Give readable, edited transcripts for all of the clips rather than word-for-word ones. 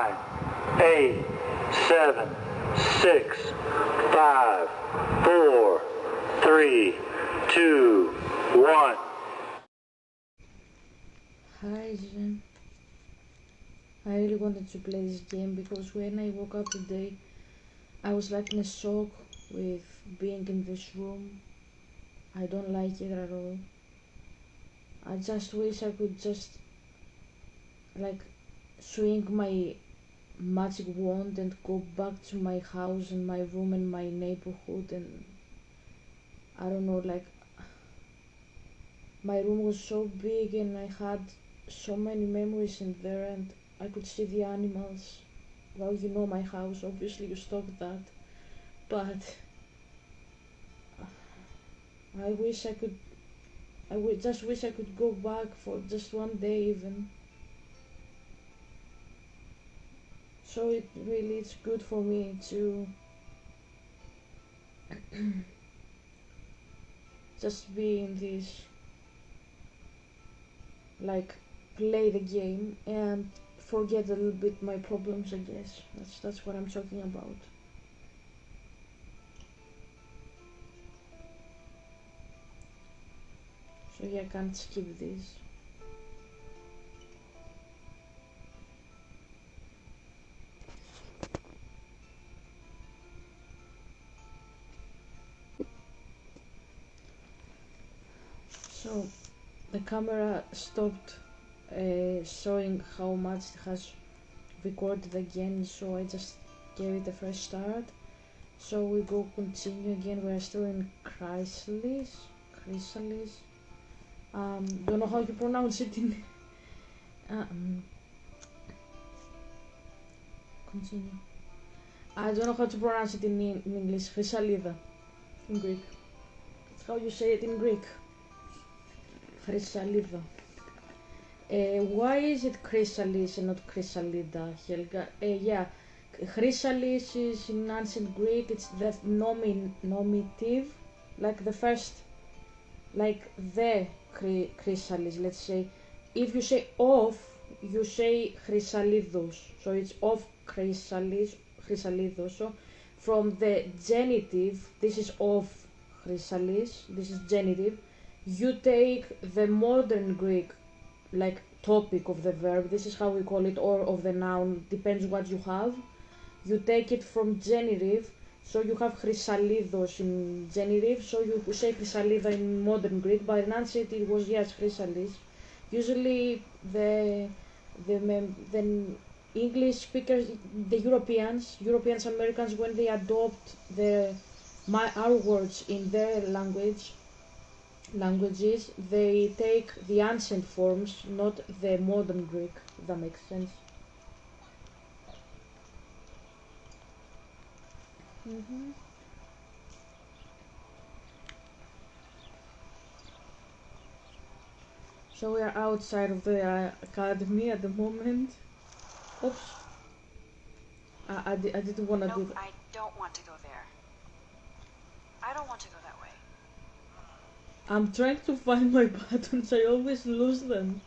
8, 7, 6, 5, 4, 3, 2, 1. Hi Jen. I really wanted to play this game because when I woke up today I was like in a shock with being in this room. I don't like it at all. I just wish I could just like swing my magic wand and go back to my house and my room and my neighborhood, and I don't know, like my room was so big and I had so many memories in there, and I could see the animals. Well, you know my house, obviously you stopped that, but I wish I could, just wish I could go back for just one day even. So it really it's good for me to just be in this, like play the game and forget a little bit my problems, I guess. That's what I'm talking about. So yeah, I can't skip this. So the camera stopped showing how much it has recorded again, so I just gave it a fresh start. So we go continue again. We're still in Chrysalis. Don't know how you pronounce it in continue. I don't know how to pronounce it in English. Chrysalida in Greek. That's how you say it in Greek. Chrysalida. Why is it chrysalis and not chrysalida, Helga? Yeah, chrysalis is in ancient Greek. It's the nominative, like the first, like the chrysalis. Let's say, if you say of, you say chrysalidos. So it's of chrysalidos. So from the genitive, this is of chrysalis. This is genitive. You take the modern Greek like topic of the verb, this is how we call it, or of the noun, depends what you have. You take it from genitive, so you have chrysalidos in genitive, so you say chrysalida in modern Greek, but in ancient it was yes chrysalis. Usually the English speakers, the Europeans, Americans, when they adopt our words in their languages, they take the ancient forms, not the modern Greek, if that makes sense. So we are outside of the academy at the moment. Oops. I didn't want to do that. I don't want to go there. I don't want to go that way. I'm trying to find my buttons, I always lose them.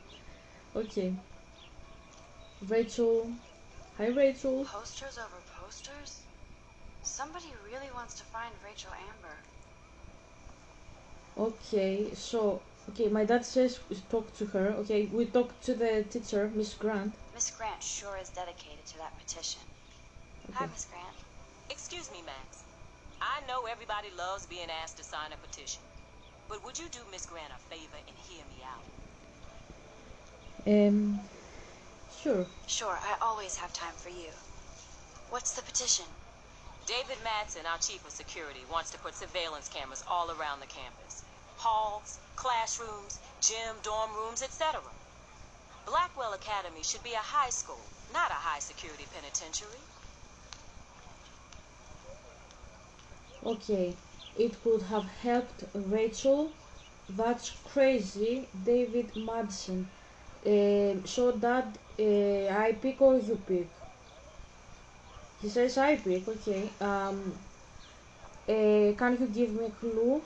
Okay. Rachel. Hi, Rachel. Posters over posters? Somebody really wants to find Rachel Amber. Okay, so, okay, my dad says we talk to her. Okay, we talk to the teacher, Miss Grant. Miss Grant sure is dedicated to that petition. Okay. Hi, Miss Grant. Excuse me, Max. I know everybody loves being asked to sign a petition, but would you do Miss Grant a favor and hear me out? Sure. Sure, I always have time for you. What's the petition? David Madsen, our chief of security, wants to put surveillance cameras all around the campus. Halls, classrooms, gym, dorm rooms, etc. Blackwell Academy should be a high school, not a high-security penitentiary. Okay, it could have helped Rachel. That's crazy, David Madsen. So Dad, I pick or you pick? He says I pick, okay. Can you give me a clue?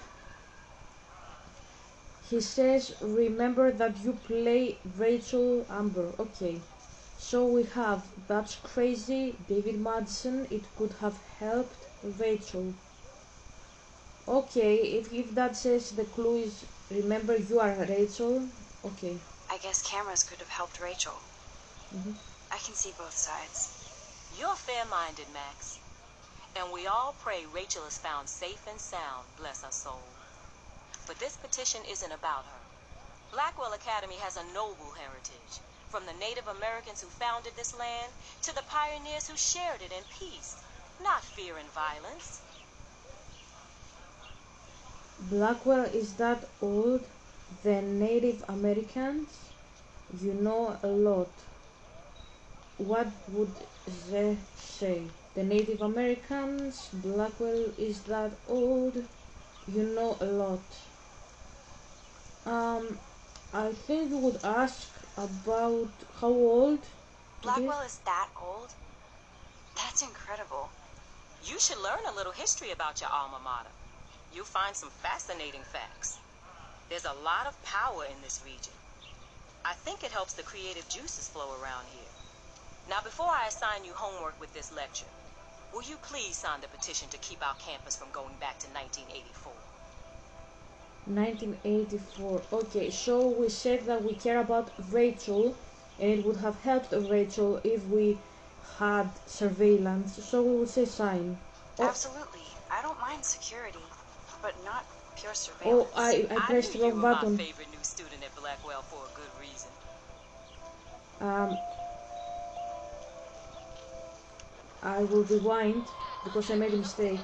He says, remember that you play Rachel Amber, okay. So we have That's Crazy, David Madison, It Could Have Helped, Rachel. Okay, if that says the clue is remember you are Rachel, okay. I guess cameras could have helped Rachel. Mm-hmm. I can see both sides. You're fair-minded, Max. And we all pray Rachel is found safe and sound, bless her soul. But this petition isn't about her. Blackwell Academy has a noble heritage, from the Native Americans who founded this land to the pioneers who shared it in peace, not fear and violence. Blackwell is that old? The Native Americans? You know a lot. What would they say? The Native Americans? Blackwell is that old? You know a lot. I think you would ask about how old Blackwell is that old? That's incredible. You should learn a little history about your alma mater. You'll find some fascinating facts. There's a lot of power in this region. I think it helps the creative juices flow around here. Now, before I assign you homework with this lecture, will you please sign the petition to keep our campus from going back to 1984? 1984. Okay, so we said that we care about Rachel, and it would have helped Rachel if we had surveillance, so we would say sign. Oh, Absolutely. I don't mind security, but not pure oh, surveillance. I pressed knew the you wrong were button. my favorite new student at Blackwell for a good reason. I will rewind because I made a mistake.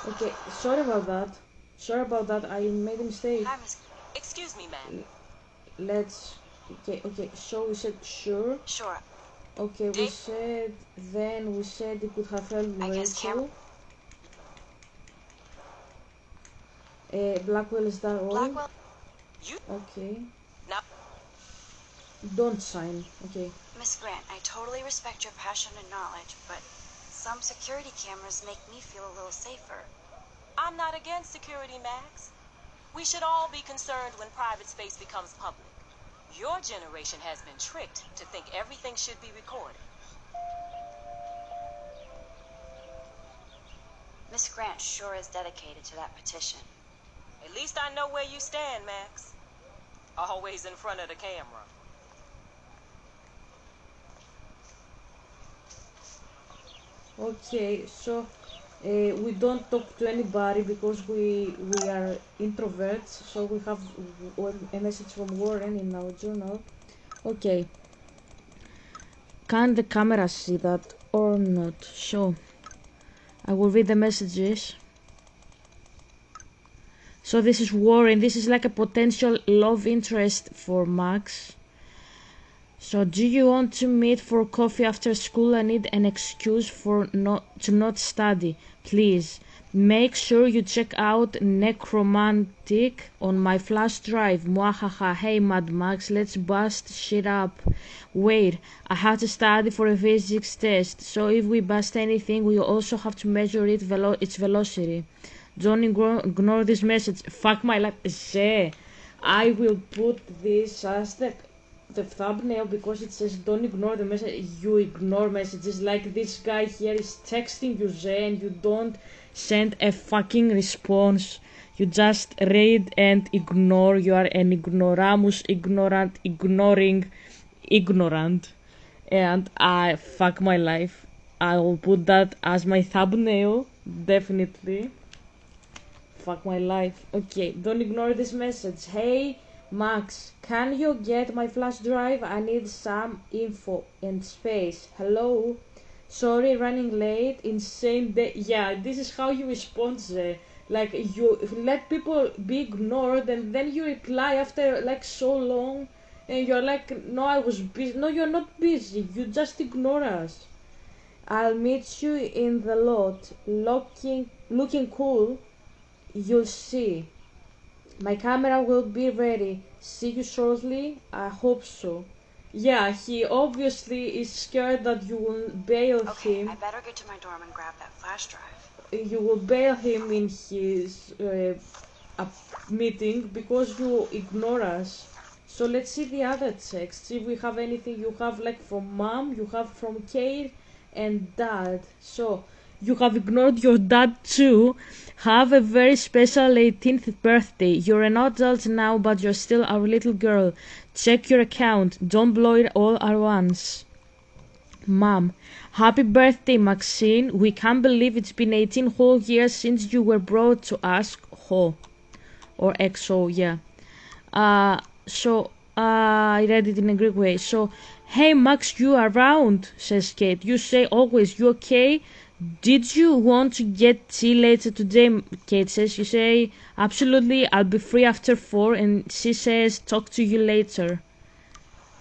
Okay, sorry about that. Sorry about that, I made a mistake. Hi, Miss. Excuse me, ma'am. Let's... Okay, so we said sure. Sure. Okay, we said... Then we said it could have helped I guess Rachel. Blackwell is that all? Blackwell. You Okay. now. Don't sign. Okay. Miss Grant, I totally respect your passion and knowledge, but some security cameras make me feel a little safer. I'm not against security, Max. We should all be concerned when private space becomes public. Your generation has been tricked to think everything should be recorded. Miss Grant sure is dedicated to that petition. At least I know where you stand, Max. Always in front of the camera. Okay, so we don't talk to anybody because we are introverts. So we have a message from Warren in our journal. Okay. Can the camera see that or not? So I will read the messages. So this is Warren. This is like a potential love interest for Max. So do you want to meet for coffee after school? I need an excuse for not study. Please make sure you check out Necromantic on my flash drive. Mwahaha. Hey Mad Max, let's bust shit up. Wait, I have to study for a physics test. So if we bust anything, we also have to measure its velocity. Don't ignore this message. Fuck my life. Yeah. I will put this as the thumbnail because it says don't ignore the message. You ignore messages. Like this guy here is texting you, Zay, and you don't send a fucking response. You just read and ignore. You are an ignoramus, ignorant, ignoring, ignorant. And I fuck my life. I will put that as my thumbnail, definitely. Fuck my life. Okay, don't ignore this message. Hey Max, can you get my flash drive? I need some info and space. Hello? Sorry, running late. Insane day. Yeah, this is how you respond, Zé. Like, you let people be ignored and then you reply after like so long and you're like, no, I was busy. No, you're not busy. You just ignore us. I'll meet you in the lot. Looking cool. You'll see. My camera will be ready. See you shortly. I hope so. Yeah, he obviously is scared that you will bail Okay, him. I better get to my dorm and grab that flash drive. You will bail him in his meeting because you ignore us. So let's see the other texts. If we have anything, you have like from mom, you have from Kate and dad. So you have ignored your dad too. Have a very special 18th birthday. You're an adult now, but you're still our little girl. Check your account. Don't blow it all at once. Mom, happy birthday, Maxine. We can't believe it's been 18 whole years since you were brought to us. Ho. Or XO, yeah. I read it in a Greek way. So, hey Max, you around? Says Kate. You say always, you okay? Did you want to get tea later today? Kate says. You say, absolutely, I'll be free after 4. And she says, talk to you later.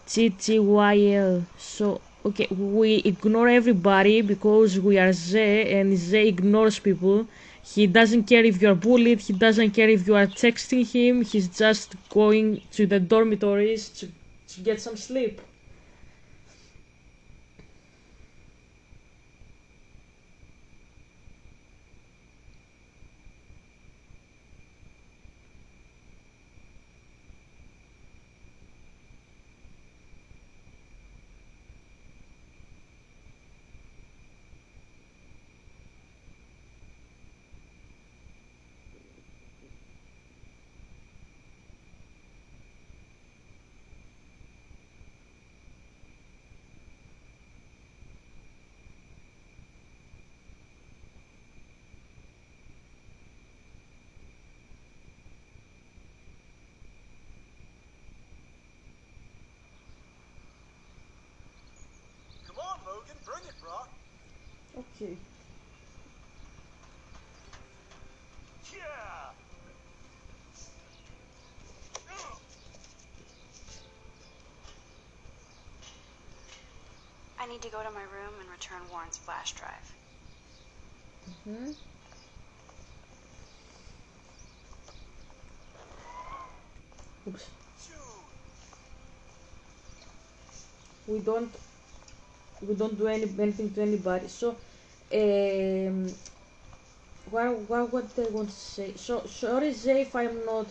TTYL. So, okay, we ignore everybody because we are Z and Z ignores people. He doesn't care if you're bullied, he doesn't care if you are texting him, he's just going to the dormitories to get some sleep. Come on, Logan, bring it, bro. Okay. Yeah. I need to go to my room and return Warren's flash drive. Oops. Shoot. We don't do anything to anybody. So what they want to say. So sorry Zay if I'm not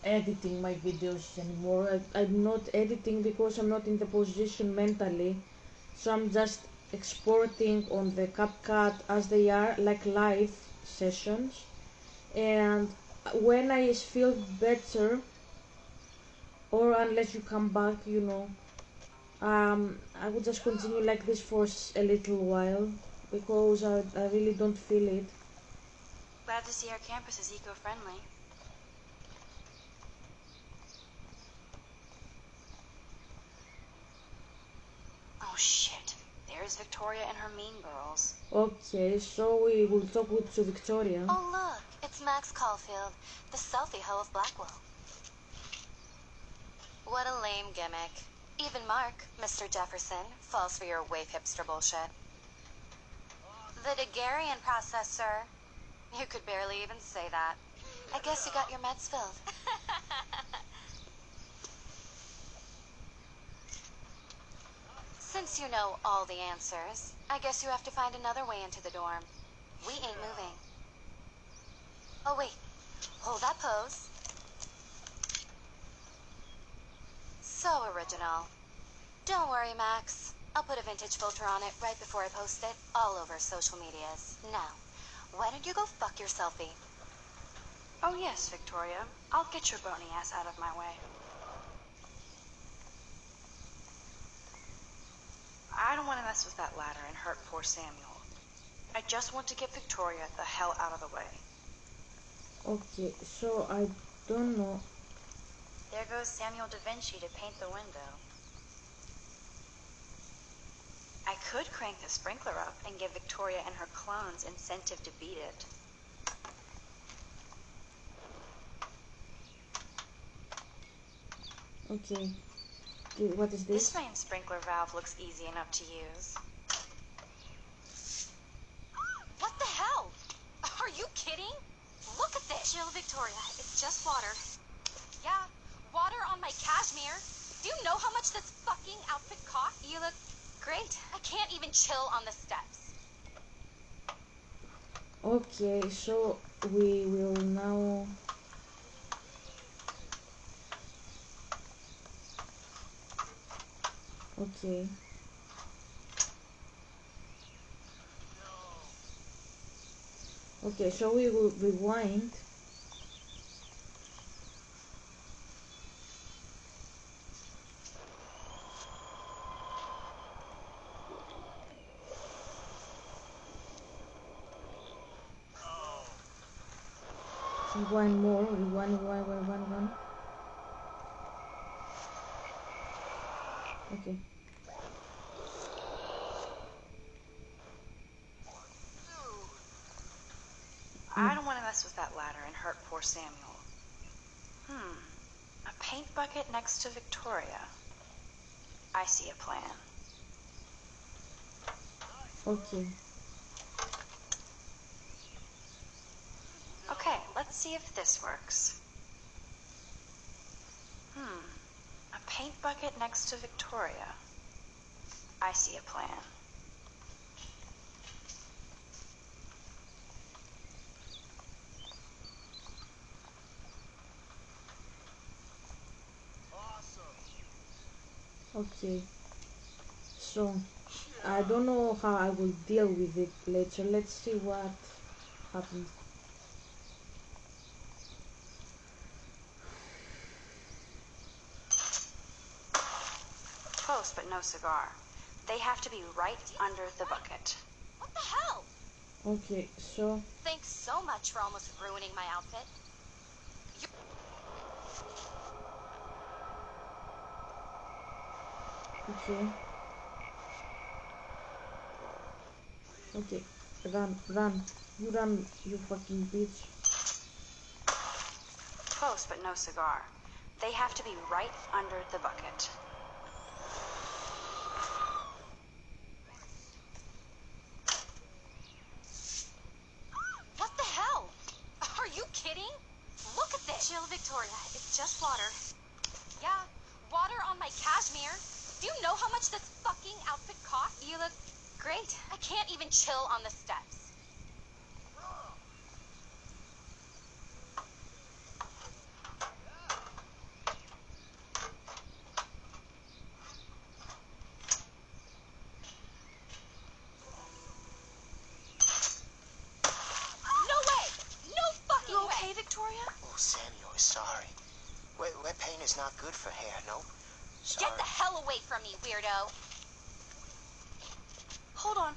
editing my videos anymore. I'm not editing because I'm not in the position mentally, so I'm just exporting on the CapCut as they are, like live sessions. And when I feel better, or unless you come back, I would just continue like this for a little while because I really don't feel it. Glad to see our campus is eco-friendly. Oh shit, there's Victoria and her mean girls. Okay, so we will talk to Victoria. Oh look, it's Max Caulfield, the selfie hoe of Blackwell. What a lame gimmick. Even Mark, Mr. Jefferson, falls for your wave hipster bullshit. The Daguerrean process, sir. You could barely even say that. I guess you got your meds filled. Since you know all the answers, I guess you have to find another way into the dorm. We ain't moving. Oh wait, hold that pose. So original. Don't worry, Max. I'll put a vintage filter on it right before I post it all over social medias. Now, why don't you go fuck your selfie? Oh yes, Victoria. I'll get your bony ass out of my way. I don't want to mess with that ladder and hurt poor Samuel. I just want to get Victoria the hell out of the way. Okay, so I don't know. There goes Samuel da Vinci to paint the window. I could crank the sprinkler up and give Victoria and her clones incentive to beat it. Okay, what is This this? main sprinkler valve looks easy enough to use. What the hell? Are you kidding? Look at this. Chill, Victoria. It's just water. Yeah, Water on my cashmere? Do you know how much this fucking outfit costs? You look great. I can't even chill on the steps. Okay, so we will now okay. Okay, so we will rewind. Rewind more, rewind. Okay. I don't want to mess with that ladder and hurt poor Samuel. A paint bucket next to Victoria. I see a plan. Okay. Okay, let's see if this works. A paint bucket next to Victoria. I see a plan. Okay. So I don't know how I will deal with it later. Let's see what happens. Close, but no cigar. They have to be right under the bucket. What the hell? Okay, so Thanks so much for almost ruining my outfit. okay. Okay. Run. You run, you fucking bitch. Close, but no cigar. They have to be right under the bucket. What the hell? Are you kidding? Look at this. Chill, Victoria. It's just water. Yeah, water on my cashmere. Do you know how much this fucking outfit costs? You look great. I can't even chill on the steps. No way! No fucking You way! okay, Victoria? Oh, Samuel is sorry. Wet paint is not good for hair, no? Sorry. Get the hell away from me, weirdo! Hold on.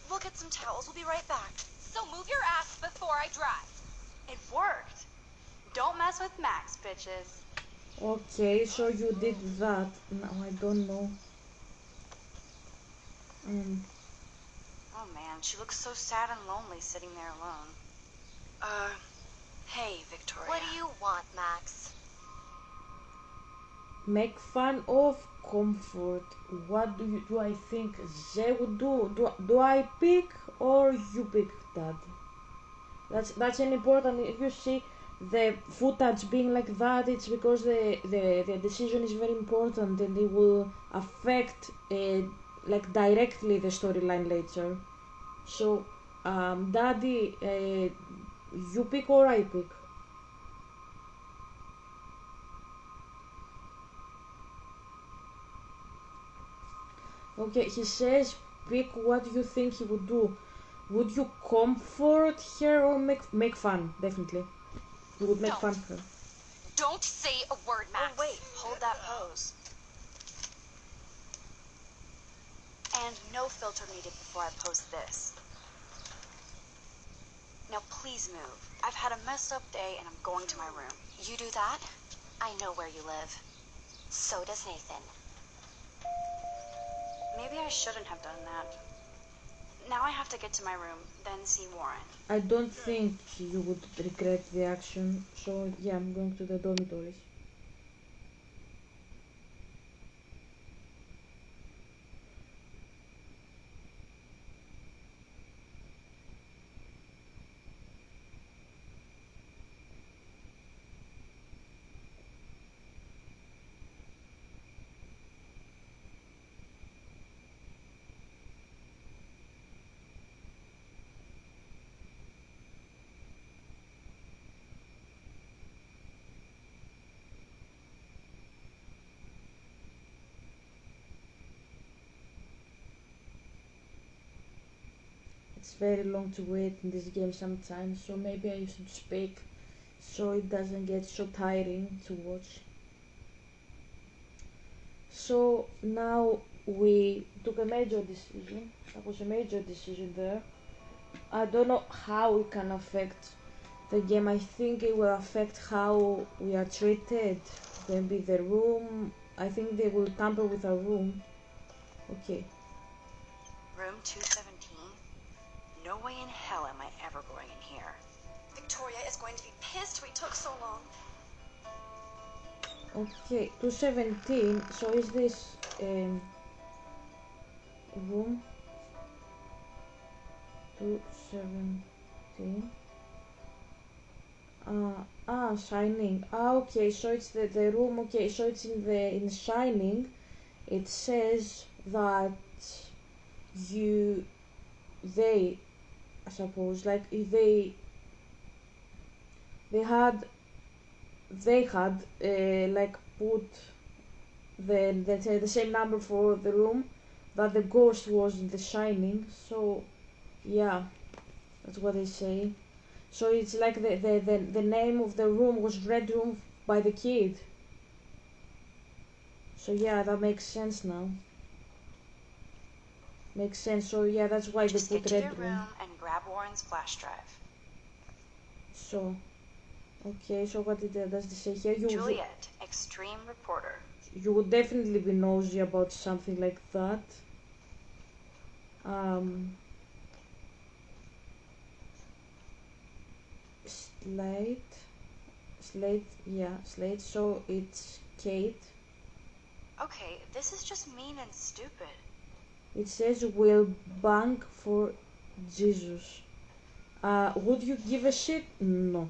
We'll get some towels. We'll be right back. So move your ass before I drive. It worked. Don't mess with Max, bitches. Okay, so you did that. Now I don't know. Oh man, she looks so sad and lonely sitting there alone. Hey, Victoria. What do you want, Max? Make fun of comfort. What do I think they would do? Do I pick or you pick that? That's an important. If you see the footage being like that, it's because the decision is very important and it will affect like directly the storyline later. So, Daddy, you pick or I pick? Okay, he says pick what you think he would do. Would you comfort her or make fun? Definitely. You would make No. fun of her. Don't say a word, Max. Oh, wait. Hold that pose. And no filter needed before I post this. Now please move. I've had a messed up day and I'm going to my room. You do that? I know where you live. So does Nathan. Maybe I shouldn't have done that. Now I have to get to my room, then see Warren. I don't think you would regret the action, so yeah, I'm going to the dormitories. it's very long to wait in this game sometimes, so maybe I should speak so it doesn't get so tiring to watch. So now we took a major decision. That was a major decision there. I don't know how it can affect the game. I think it will affect how we are treated. Maybe the room. I think they will tamper with our room. Okay. Room 217? No way in hell am I ever going in here. Victoria is going to be pissed we took so long. Okay, 217. So is this room 217? Shining. Okay, so it's the room. Okay, so it's in Shining. It says that they, I suppose, like if they had like put the same number for the room that the ghost was in The Shining. So yeah, that's what they say. So it's like the name of the room was Red Room by the kid. So yeah, that makes sense now. Makes sense. So yeah, that's why Just they get put to Red your Room. room and grab Warren's flash drive. So, okay. So what does this say here? Juliet, extreme reporter. You would definitely be nosy about something like that. Slate. So it's Kate. Okay, this is just mean and stupid. It says we'll bank for Jesus. Would you give a shit? No.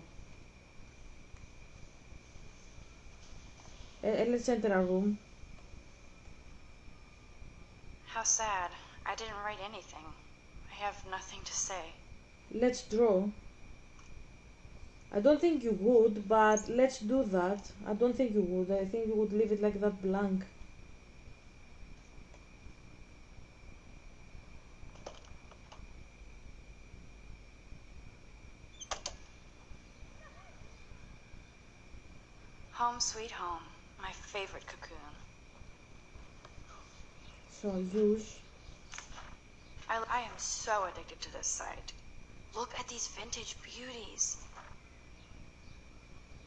Let's enter our room. How sad. I didn't write anything. I have nothing to say. Let's draw. I don't think you would, but let's do that. I don't think you would. I think you would leave it like that blank. Home sweet home. My favorite cocoon. So use. I am so addicted to this site. Look at these vintage beauties.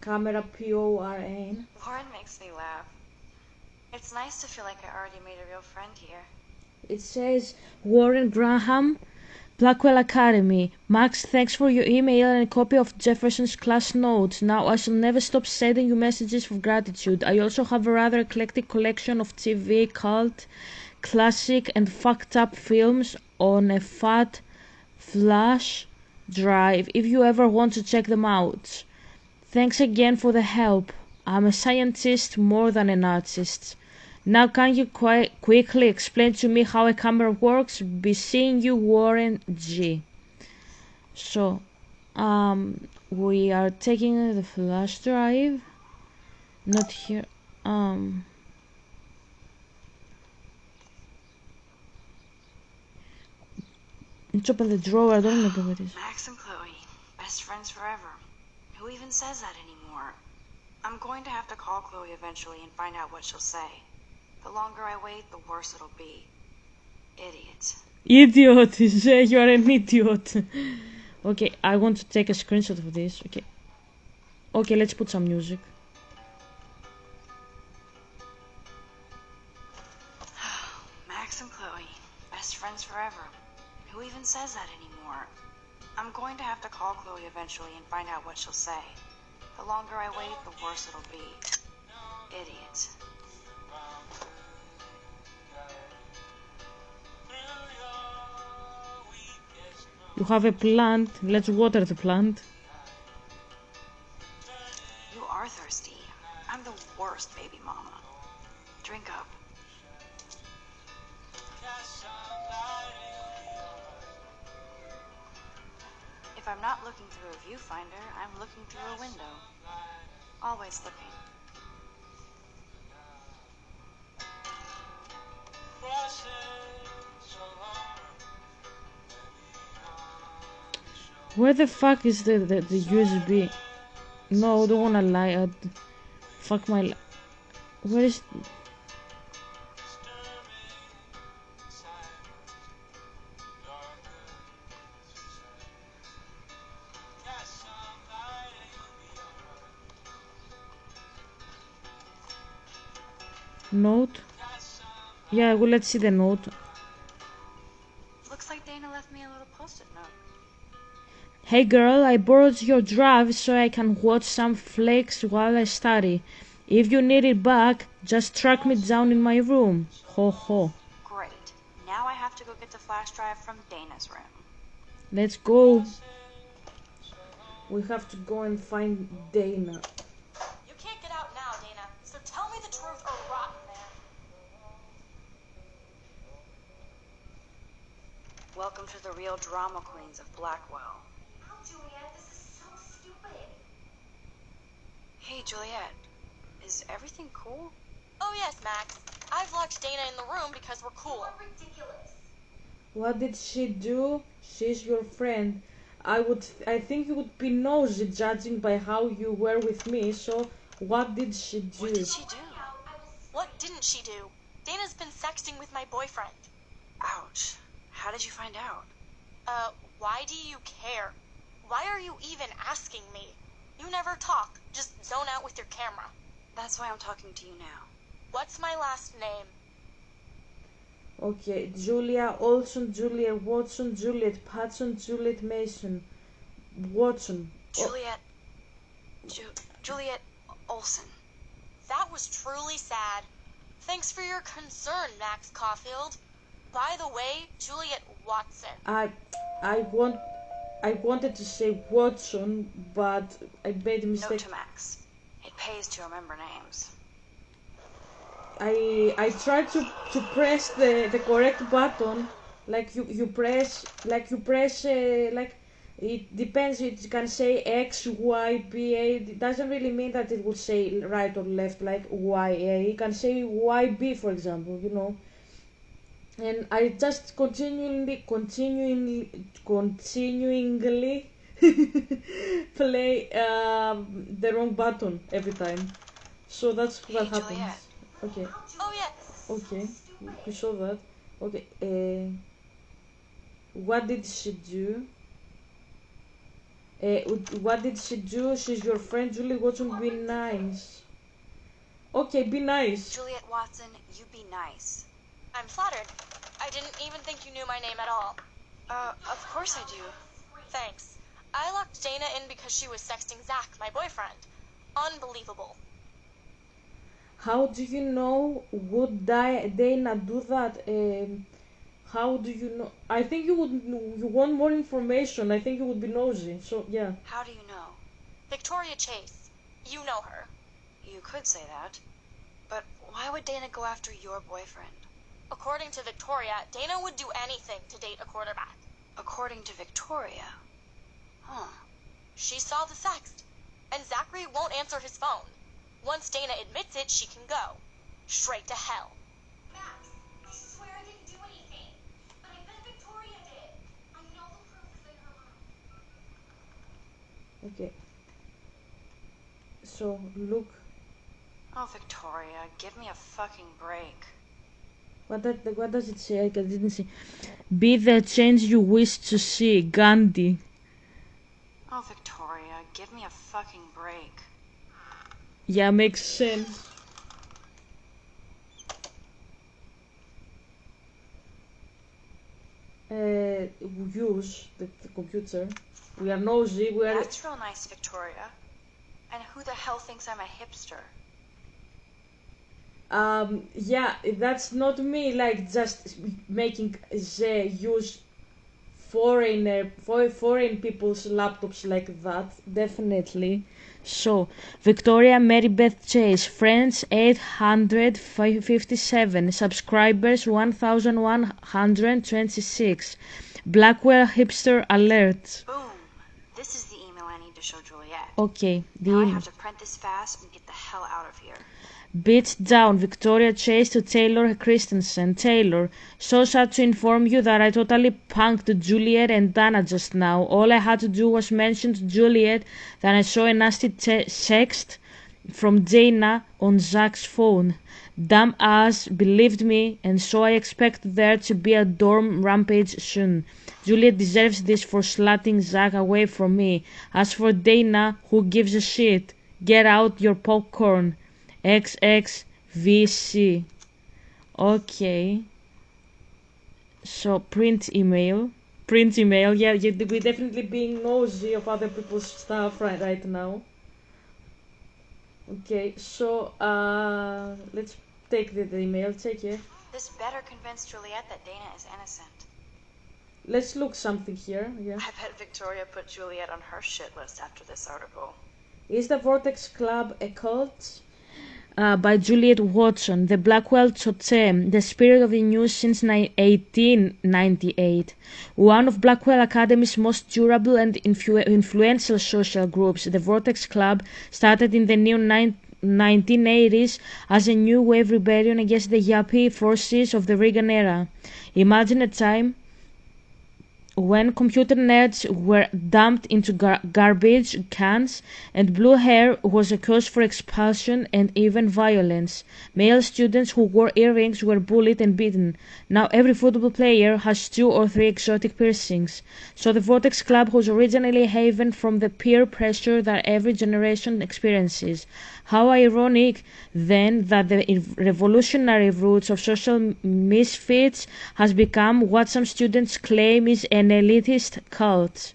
Camera PORN. Warren makes me laugh. It's nice to feel like I already made a real friend here. It says Warren Graham, Blackwell Academy. Max, thanks for your email and a copy of Jefferson's class notes. Now I shall never stop sending you messages of gratitude. I also have a rather eclectic collection of TV, cult, classic and fucked up films on a fat flash drive if you ever want to check them out. Thanks again for the help. I'm a scientist more than an artist. Now can you quickly explain to me how a camera works? Be seeing you, Warren G. So, we are taking the flash drive. Not here. Let's open the drawer. I don't remember what it is. Max and Chloe, best friends forever. Who even says that anymore? I'm going to have to call Chloe eventually and find out what she'll say. The longer I wait, the worse it'll be. Idiot. Idiot, you are an idiot. Okay, I want to take a screenshot of this. Okay, let's put some music. Max and Chloe, best friends forever. Who even says that anymore? I'm going to have to call Chloe eventually and find out what she'll say. The longer I wait, the worse it'll be. Idiot. You have a plant. Let's water the plant. You are thirsty. I'm the worst baby mama. Drink up. If I'm not looking through a viewfinder, I'm looking through a window. Always looking. Where the fuck is the USB? No, don't wanna lie. Fuck my. Where is? Note? Yeah, well, let's see the note. Looks like Dana left me a little post-it note. Hey girl, I borrowed your drive so I can watch some flakes while I study. If you need it back, just track me down in my room. Ho ho. Great. Now I have to go get the flash drive from Dana's room. Let's go. We have to go and find Dana. You can't get out now, Dana, so tell me the truth or rot in there. Welcome to the real drama queens of Blackwell. Oh, Juliet, this is so stupid. Hey, Juliet. Is everything cool? Oh yes, Max. I've locked Dana in the room because we're cool. You're ridiculous. What did she do? She's your friend. I think you would be nosy judging by how you were with me, so what did she do? What did she do? What didn't she do? Dana's been sexting with my boyfriend. Ouch. How did you find out? Why do you care? Why are you even asking me? You never talk, just zone out with your camera. That's why I'm talking to you now. What's my last name? Okay, Julia Olson, Julia Watson, Juliet Patson, Juliet Mason. Watson. Juliet. Juliet Olson. That was truly sad. Thanks for your concern, Max Caulfield. By the way, Juliet Watson. I wanted to say Watson, but I made a mistake. Note to Max. It pays to remember names. I tried to press the correct button, like you press like it depends. It can say X, Y, B, A. It doesn't really mean that it will say right or left, like Y, A. It can say Y, B, for example, you know. And I just continuingly play the wrong button every time. So that's what happens. Juliet. Okay. Oh yes. Okay. We saw that. Okay. What did she do? What did she do? She's your friend, Julie Watson. Be nice. Okay, be nice. Juliet Watson, you be nice. I'm flattered. I didn't even think you knew my name at all. Of course I do. Thanks. I locked Dana in because she was sexting Zach, my boyfriend. Unbelievable. How do you know? Would Dana do that? How do you know? I think you want more information. I think you would be nosy. So yeah. How do you know? Victoria Chase. You know her. You could say that. But why would Dana go after your boyfriend? According to Victoria, Dana would do anything to date a quarterback. According to Victoria? Huh. She saw the sext, and Zachary won't answer his phone. Once Dana admits it, she can go. Straight to hell. Max, I swear I didn't do anything. But I bet Victoria did. I know the proof is in her room. Okay. So look. Oh, Victoria, give me a fucking break. What does it say? I didn't see. Be the change you wish to see, Gandhi. Oh, Victoria, give me a fucking break. Yeah, makes sense. Use the computer. We are nosy. That's real nice, Victoria. And who the hell thinks I'm a hipster? Yeah, that's not me, like, just making the use foreign people's laptops like that, definitely. So, Victoria Mary Beth Chase, friends 857, subscribers 1126, Blackwell hipster alert. Boom! This is the email I need to show Juliet. Okay, Now I have to print this fast and get the hell out of here. Beat down Victoria Chase to Taylor Christensen. Taylor, so sad to inform you that I totally punked Juliet and Dana just now. All I had to do was mention to Juliet that I saw a nasty text from Dana on Zach's phone. Dumb ass believed me, and so I expect there to be a dorm rampage soon. Juliet deserves this for slutting Zach away from me. As for Dana, who gives a shit? Get out your popcorn. XXVC. Okay. So print email. Yeah, we're definitely being nosy of other people's stuff right now. Okay, so let's take the email. Take it. This better convince Juliet that Dana is innocent. Let's look something here. Yeah. I bet Victoria put Juliet on her shit list after this article. Is the Vortex Club a cult? By Juliet Watson, The Blackwell Totem, The Spirit of the News since 1898. One of Blackwell Academy's most durable and influential social groups, the Vortex Club started in the new 1980s as a new wave rebellion against the yuppie forces of the Reagan era. Imagine a time when computer nerds were dumped into garbage cans and blue hair was a cause for expulsion and even violence. Male students who wore earrings were bullied and beaten. Now every football player has 2 or 3 exotic piercings. So the Vortex Club was originally a haven from the peer pressure that every generation experiences. How ironic, then, that the revolutionary roots of social misfits has become what some students claim is an elitist cult.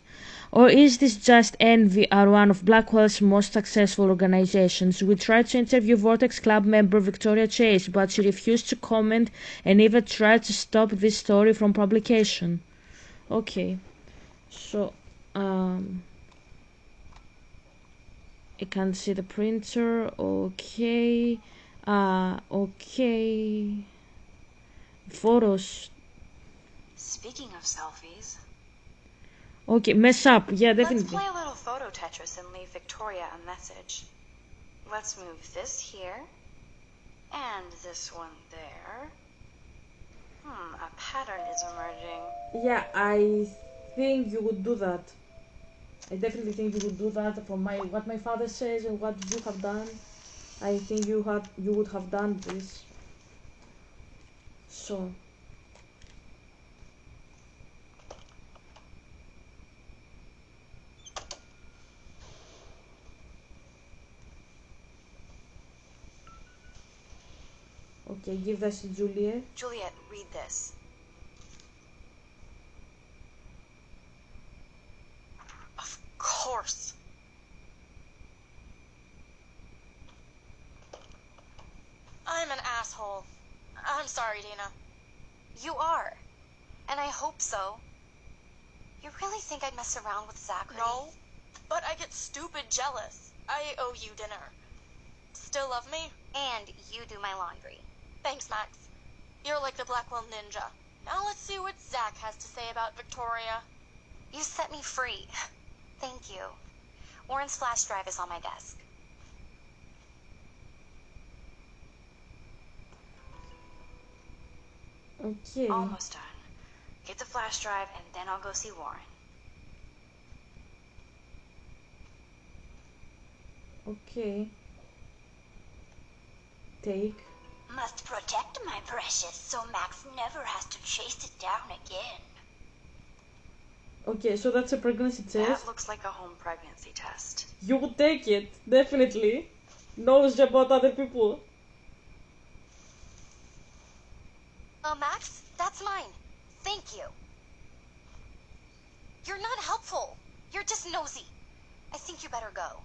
Or is this just envy at one of Blackwell's most successful organizations? We tried to interview Vortex Club member Victoria Chase, but she refused to comment and even tried to stop this story from publication. Okay, so I can't see the printer. Okay. Okay. Photos. Speaking of selfies, Okay, mess up. Yeah, let's definitely. play a little photo Tetris and leave Victoria a message. Let's move this here, and this one there. A pattern is emerging. Yeah, I think you would do that. I definitely think you would do that. From what my father says and what you have done, I think you would have done this. So. Okay, give this to Juliet. Juliet, read this. Of course. I'm an asshole. I'm sorry, Dana. You are. And I hope so. You really think I'd mess around with Zachary? No, but I get stupid jealous. I owe you dinner. Still love me? And you do my laundry. Thanks, Max. You're like the Blackwell ninja. Now let's see what Zach has to say about Victoria. You set me free. Thank you. Warren's flash drive is on my desk. Okay. Almost done. Get the flash drive and then I'll go see Warren. Okay. Take. Must protect my precious so Max never has to chase it down again. Okay, so that's a pregnancy test. That looks like a home pregnancy test. You would take it, definitely. Knows about other people. Max, that's mine. Thank you. You're not helpful. You're just nosy. I think you better go.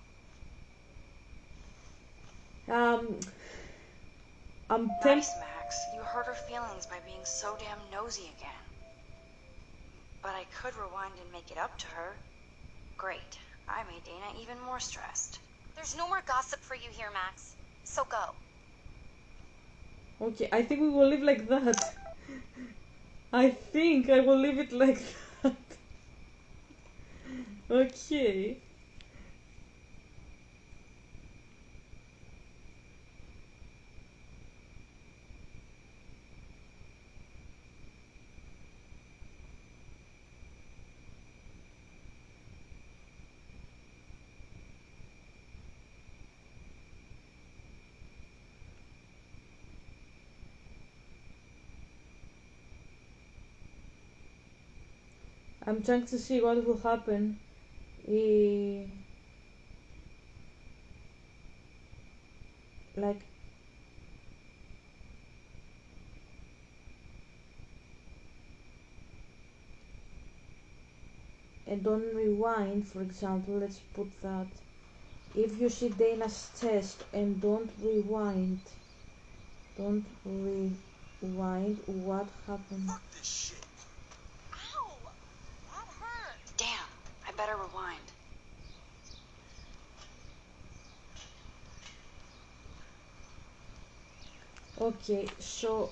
Nice, Max. You hurt her feelings by being so damn nosy again. But I could rewind and make it up to her. Great. I made Dana even more stressed. There's no more gossip for you here, Max. So go. Okay, I think we will live like that. I think I will leave it like that. Okay. I'm trying to see what will happen. Like, and on rewind, for example, let's put that. If you see Dana's chest and don't rewind, what happened? Fuck this shit. Ow! That hurt. Damn, I better rewind. Okay, so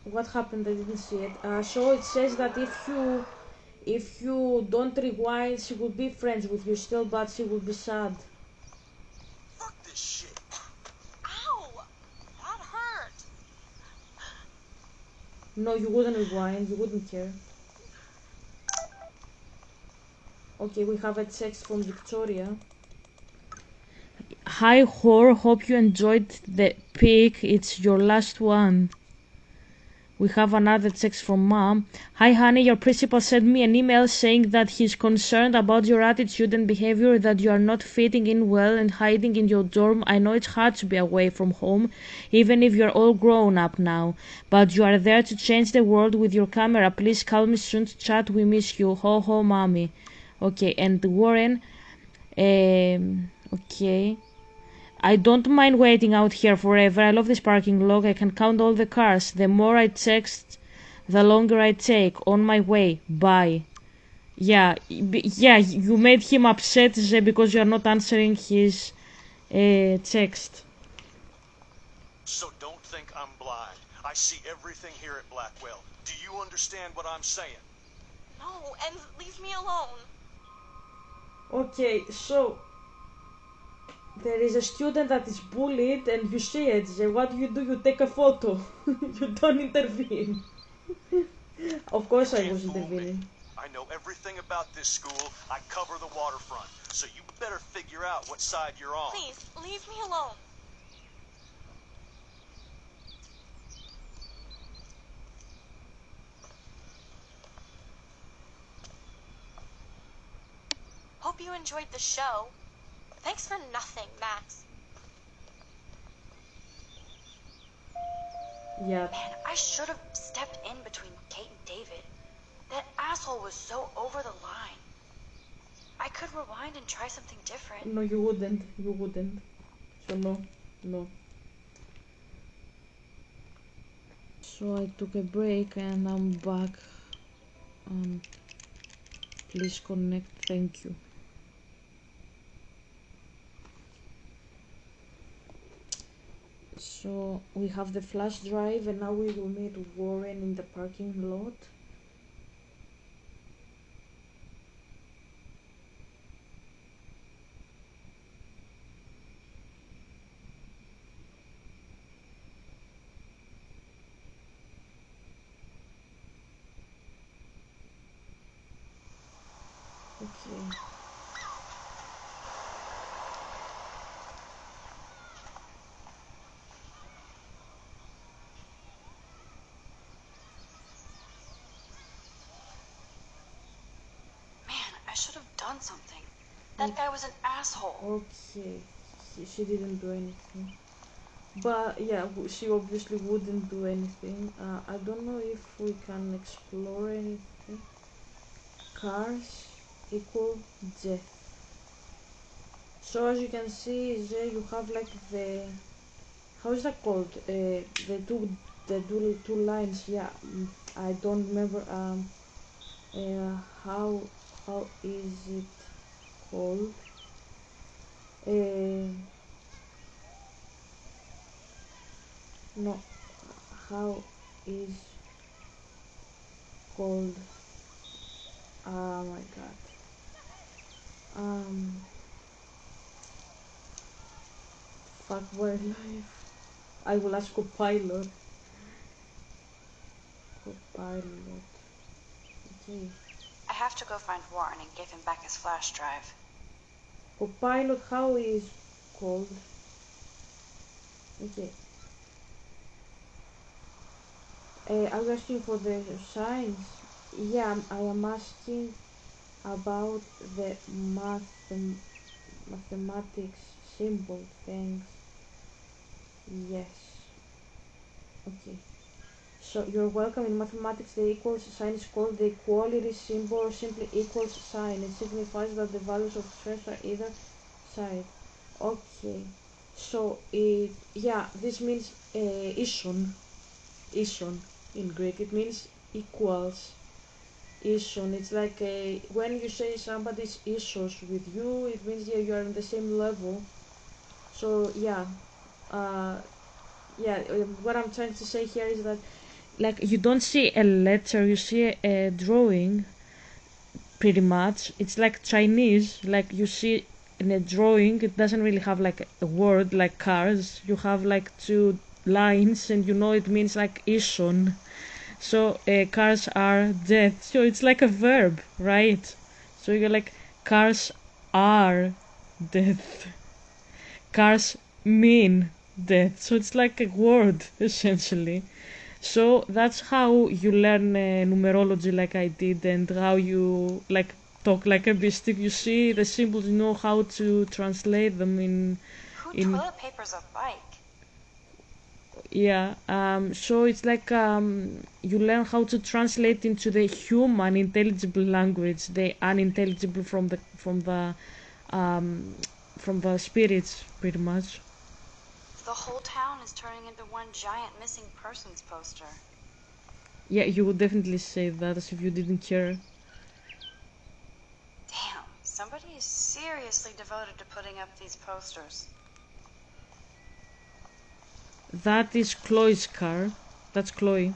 what happened? I didn't see it. So it says that if you don't rewind, she will be friends with you still, but she will be sad. Fuck this shit. Ow! That hurt. No, you wouldn't rewind. You wouldn't care. Okay, we have a text from Victoria. Hi, whore. Hope you enjoyed the pic. It's your last one. We have another text from Mom. Hi, honey. Your principal sent me an email saying that he's concerned about your attitude and behavior, that you are not fitting in well and hiding in your dorm. I know it's hard to be away from home, even if you're all grown up now. But you are there to change the world with your camera. Please call me soon to chat. We miss you. Ho, ho, mommy. Okay, and Warren. Okay. I don't mind waiting out here forever. I love this parking lot. I can count all the cars. The more I text, the longer I take. On my way. Bye. Yeah, you made him upset because you are not answering his text. So don't think I'm blind. I see everything here at Blackwell. Do you understand what I'm saying? No, and leave me alone. Okay, so there is a student that is bullied and you see it. What do? You take a photo. You don't intervene. Of course I was intervening. I know everything about this school. I cover the waterfront. So you better figure out what side you're on. Please, leave me alone. Hope you enjoyed the show. Thanks for nothing, Max. Yeah. Man, I should have stepped in between Kate and David. That asshole was so over the line. I could rewind and try something different. No, you wouldn't. You wouldn't. So no. So I took a break and I'm back. Please connect. Thank you. So we have the flash drive and now we will meet Warren in the parking lot. Okay. Man, I should have done something. That guy was an asshole. Okay. She didn't do anything. But yeah, she obviously wouldn't do anything. I don't know if we can explore anything. Cars equal Jeff. So as you can see, there you have like the, how is that called? The two lines. Yeah, I don't remember. How is it called? No, how is called? Oh my god. Fuck wildlife. I will ask Copilot. Copilot. Okay. I have to go find Warren and give him back his flash drive. Copilot, how is called? Okay. Are you asking for the signs? Yeah, I am asking about the mathematics symbol things. Yes. Okay. So you're welcome. In mathematics, the equals sign is called the equality symbol or simply equals sign. It signifies that the values of strength are either side. Okay. So yeah, this means ison in Greek. It means equals. Ison. It's like when you say somebody's isos with you, it means yeah, you are in the same level. So yeah, uh, yeah. What I'm trying to say here is that like you don't see a letter, you see a drawing. Pretty much, it's like Chinese. Like you see in a drawing, it doesn't really have like a word like cars. You have like two lines, and you know it means like ison. So cars are dead. So it's like a verb, right? So you're like cars are death. Cars mean death. So it's like a word essentially. So that's how you learn numerology like I did, and how you like talk like a mystic. You see the symbols, you know how to translate them Who in toilet papers a bike? yeah. So it's like you learn how to translate into the human intelligible language, the unintelligible um, from the spirits, pretty much. The whole town is turning into one giant missing persons poster. Yeah, you would definitely say that as if you didn't care. Damn, somebody is seriously devoted to putting up these posters. That is Chloe's car. That's Chloe.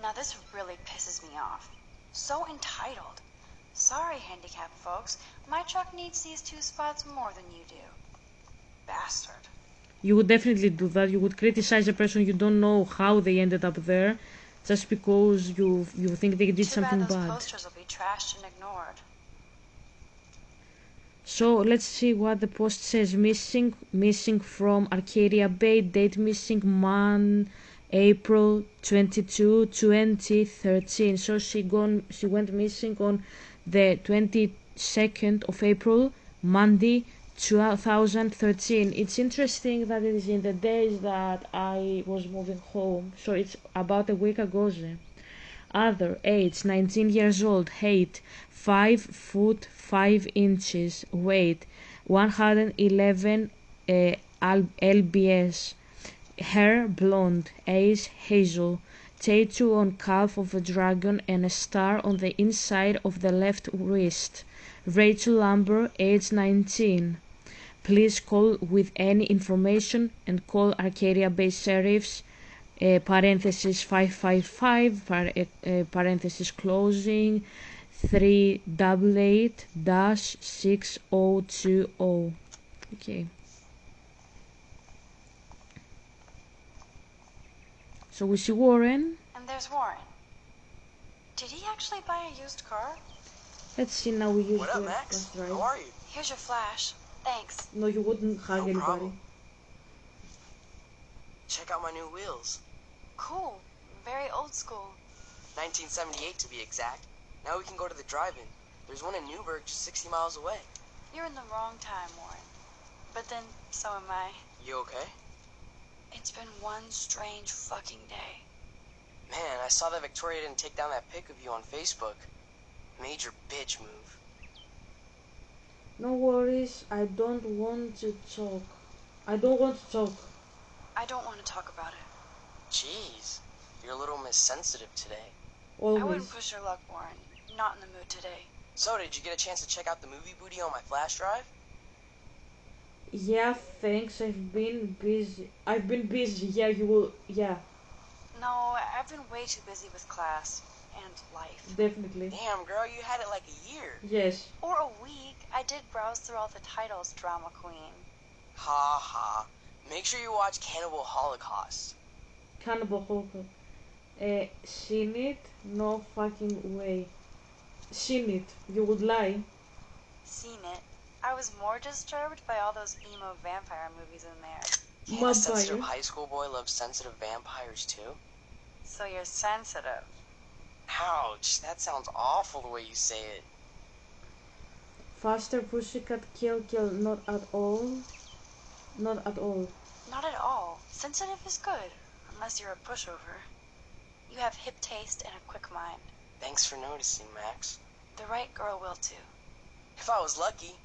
Now this really pisses me off. So entitled. Sorry, handicapped folks. My truck needs these 2 spots more than you do. Bastard. You would definitely do that. You would criticize a person you don't know how they ended up there, just because you think they did Too bad something those bad. posters will be trashed and ignored. So let's see what the post says. Missing from Arcadia Bay. Date missing month April 22, 2013. So she went missing on the 22nd of April, Monday, 2013. It's interesting that it is in the days that I was moving home. So it's about a week ago. Other age 19 years old, height 5 foot 5 inches, weight 111 lbs, hair blonde, age hazel, tattoo on calf of a dragon and a star on the inside of the left wrist. Rachel Lambert, age 19. Please call with any information and call Arcadia Bay Sheriff's parenthesis 555 parenthesis closing 388-6020. Okay. So we see Warren. And there's Warren. Did he actually buy a used car? Let's see now. We use What up, Max? right. How are you? Here's your flash. Thanks. No, you wouldn't hug No anybody. problem. Check out my new wheels. Cool. Very old school. 1978 to be exact. Now we can go to the drive-in. There's one in Newburgh just 60 miles away. You're in the wrong time, Warren. But then, so am I. You okay? It's been one strange fucking day. Man, I saw that Victoria didn't take down that pic of you on Facebook. Major bitch move. No worries. I don't want to talk. I don't want to talk. I don't want to talk about it. Jeez, you're a little missensitive today. Always. I wouldn't push your luck, Warren. Not in the mood today. So, did you get a chance to check out the movie booty on my flash drive? Yeah, thanks. I've been busy. Yeah, you will. Yeah, No, I've been way too busy with class and life. definitely. Damn, girl, you had it like a year. Yes. Or a week. I did browse through all the titles, drama queen. Ha ha. Make sure you watch Cannibal Holocaust. Cannibal Holocaust. Seen it? No fucking way. Seen it. You would lie. Seen it. I was more disturbed by all those emo vampire movies in there. Can't a sensitive Vampire. high school boy love sensitive vampires too? So you're sensitive. Ouch, that sounds awful the way you say it. Faster, pussycat, kill, kill. Not at all. Not at all. Not at all. Sensitive is good, unless you're a pushover. You have hip taste and a quick mind. Thanks for noticing, Max. The right girl will too. If I was lucky.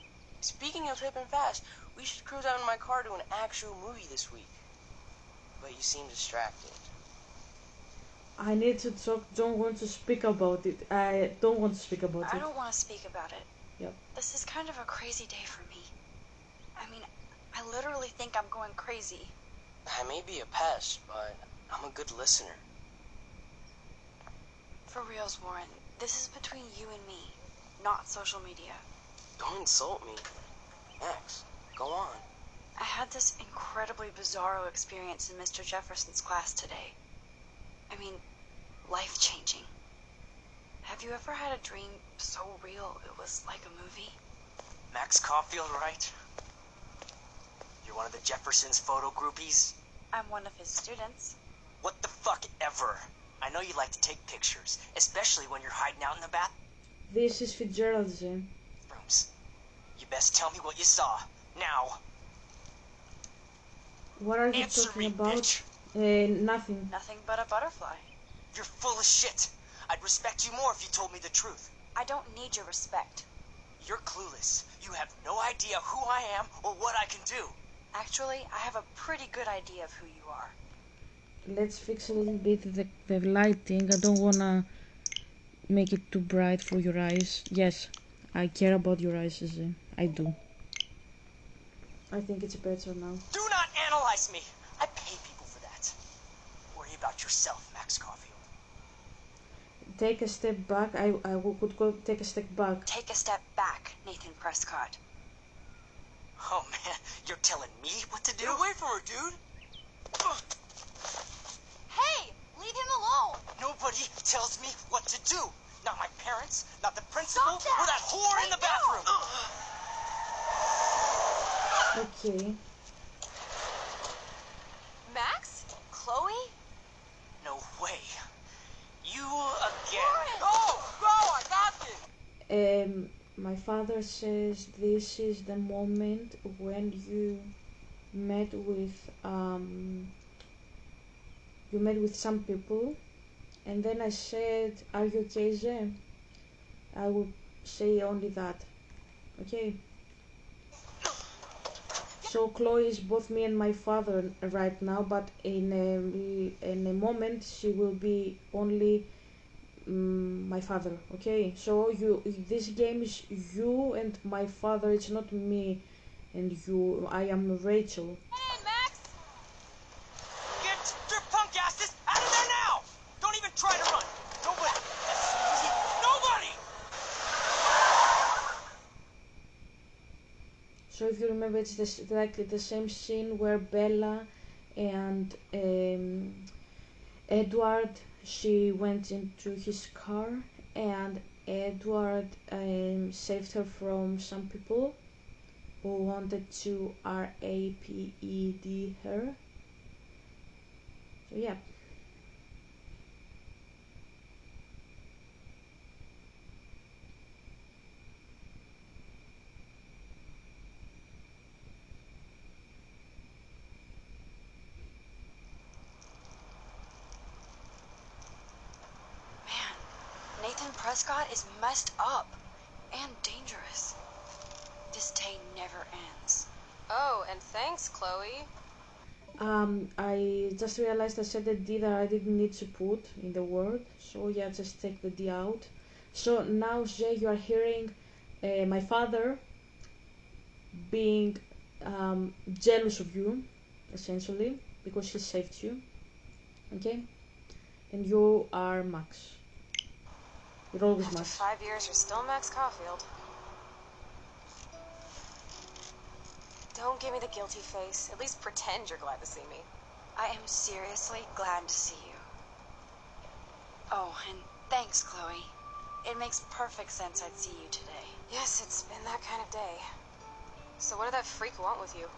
Speaking of hip and fast, we should cruise out in my car to an actual movie this week. But you seem distracted. I need to talk. Don't want to speak about it. I don't want to speak about it. I don't want to speak about it. Yep. This is kind of a crazy day for me. I mean, I literally think I'm going crazy. I may be a pest, but I'm a good listener. For reals, Warren, this is between you and me, not social media. Don't insult me. Max, go on. I had this incredibly bizarro experience in Mr. Jefferson's class today. I mean, life-changing. Have you ever had a dream so real it was like a movie? Max Caulfield, right? You're one of the Jefferson's photo groupies? I'm one of his students. What the fuck ever? I know you like to take pictures, especially when you're hiding out in the This is Fitzgerald's. bathrooms. You best tell me what you saw. Now. What are you Answer talking me, about? bitch. Nothing. Nothing but a butterfly. You're full of shit. I'd respect you more if you told me the truth. I don't need your respect. You're clueless. You have no idea who I am or what I can do. Actually, I have a pretty good idea of who you are. Let's fix a little bit the lighting. I don't wanna make it too bright for your eyes. Yes, I care about your eyes, I do. I think it's better now. Do not analyze me. I pay people for that. Worry about yourself, Max Caulfield. Take a step back. I could go take a step back. Take a step back, Nathan Prescott. Oh man, you're telling me what to do? Get away from her, dude! Hey, leave him alone. Nobody tells me what to do. Not my parents, not the principal, Stop that! or that whore in the Wait, no! bathroom. Okay. Max? Chloe? No way. You again. Warren! Go! I got this! My father says this is the moment when you met with some people, and then I said, "Are you okay, Zé?" I will say only that. Okay. So Chloe is both me and my father right now, but in a moment she will be only my father. Okay, so this game is you and my father. It's not me and you. I am Rachel. Hey, Max! Get your punk asses out of there now! Don't even try to run. Nobody. Nobody. So if you remember, it's exactly the same scene where Bella and Edward, she went into his car and Edward saved her from some people who wanted to raped her. So yeah. Nathan Prescott is messed up and dangerous. This day never ends. Oh, and thanks, Chloe. I just realized I said a D that I didn't need to put in the word, so yeah, just take the D out. So now, Zé, you are hearing my father being jealous of you, essentially, because he saved you, okay? And you are Max. You're always After Max. 5 years, you're still Max Caulfield. Don't give me the guilty face. At least pretend you're glad to see me. I am seriously glad to see you. Oh, and thanks, Chloe. It makes perfect sense I'd see you today. Yes, it's been that kind of day. So what did that freak want with you?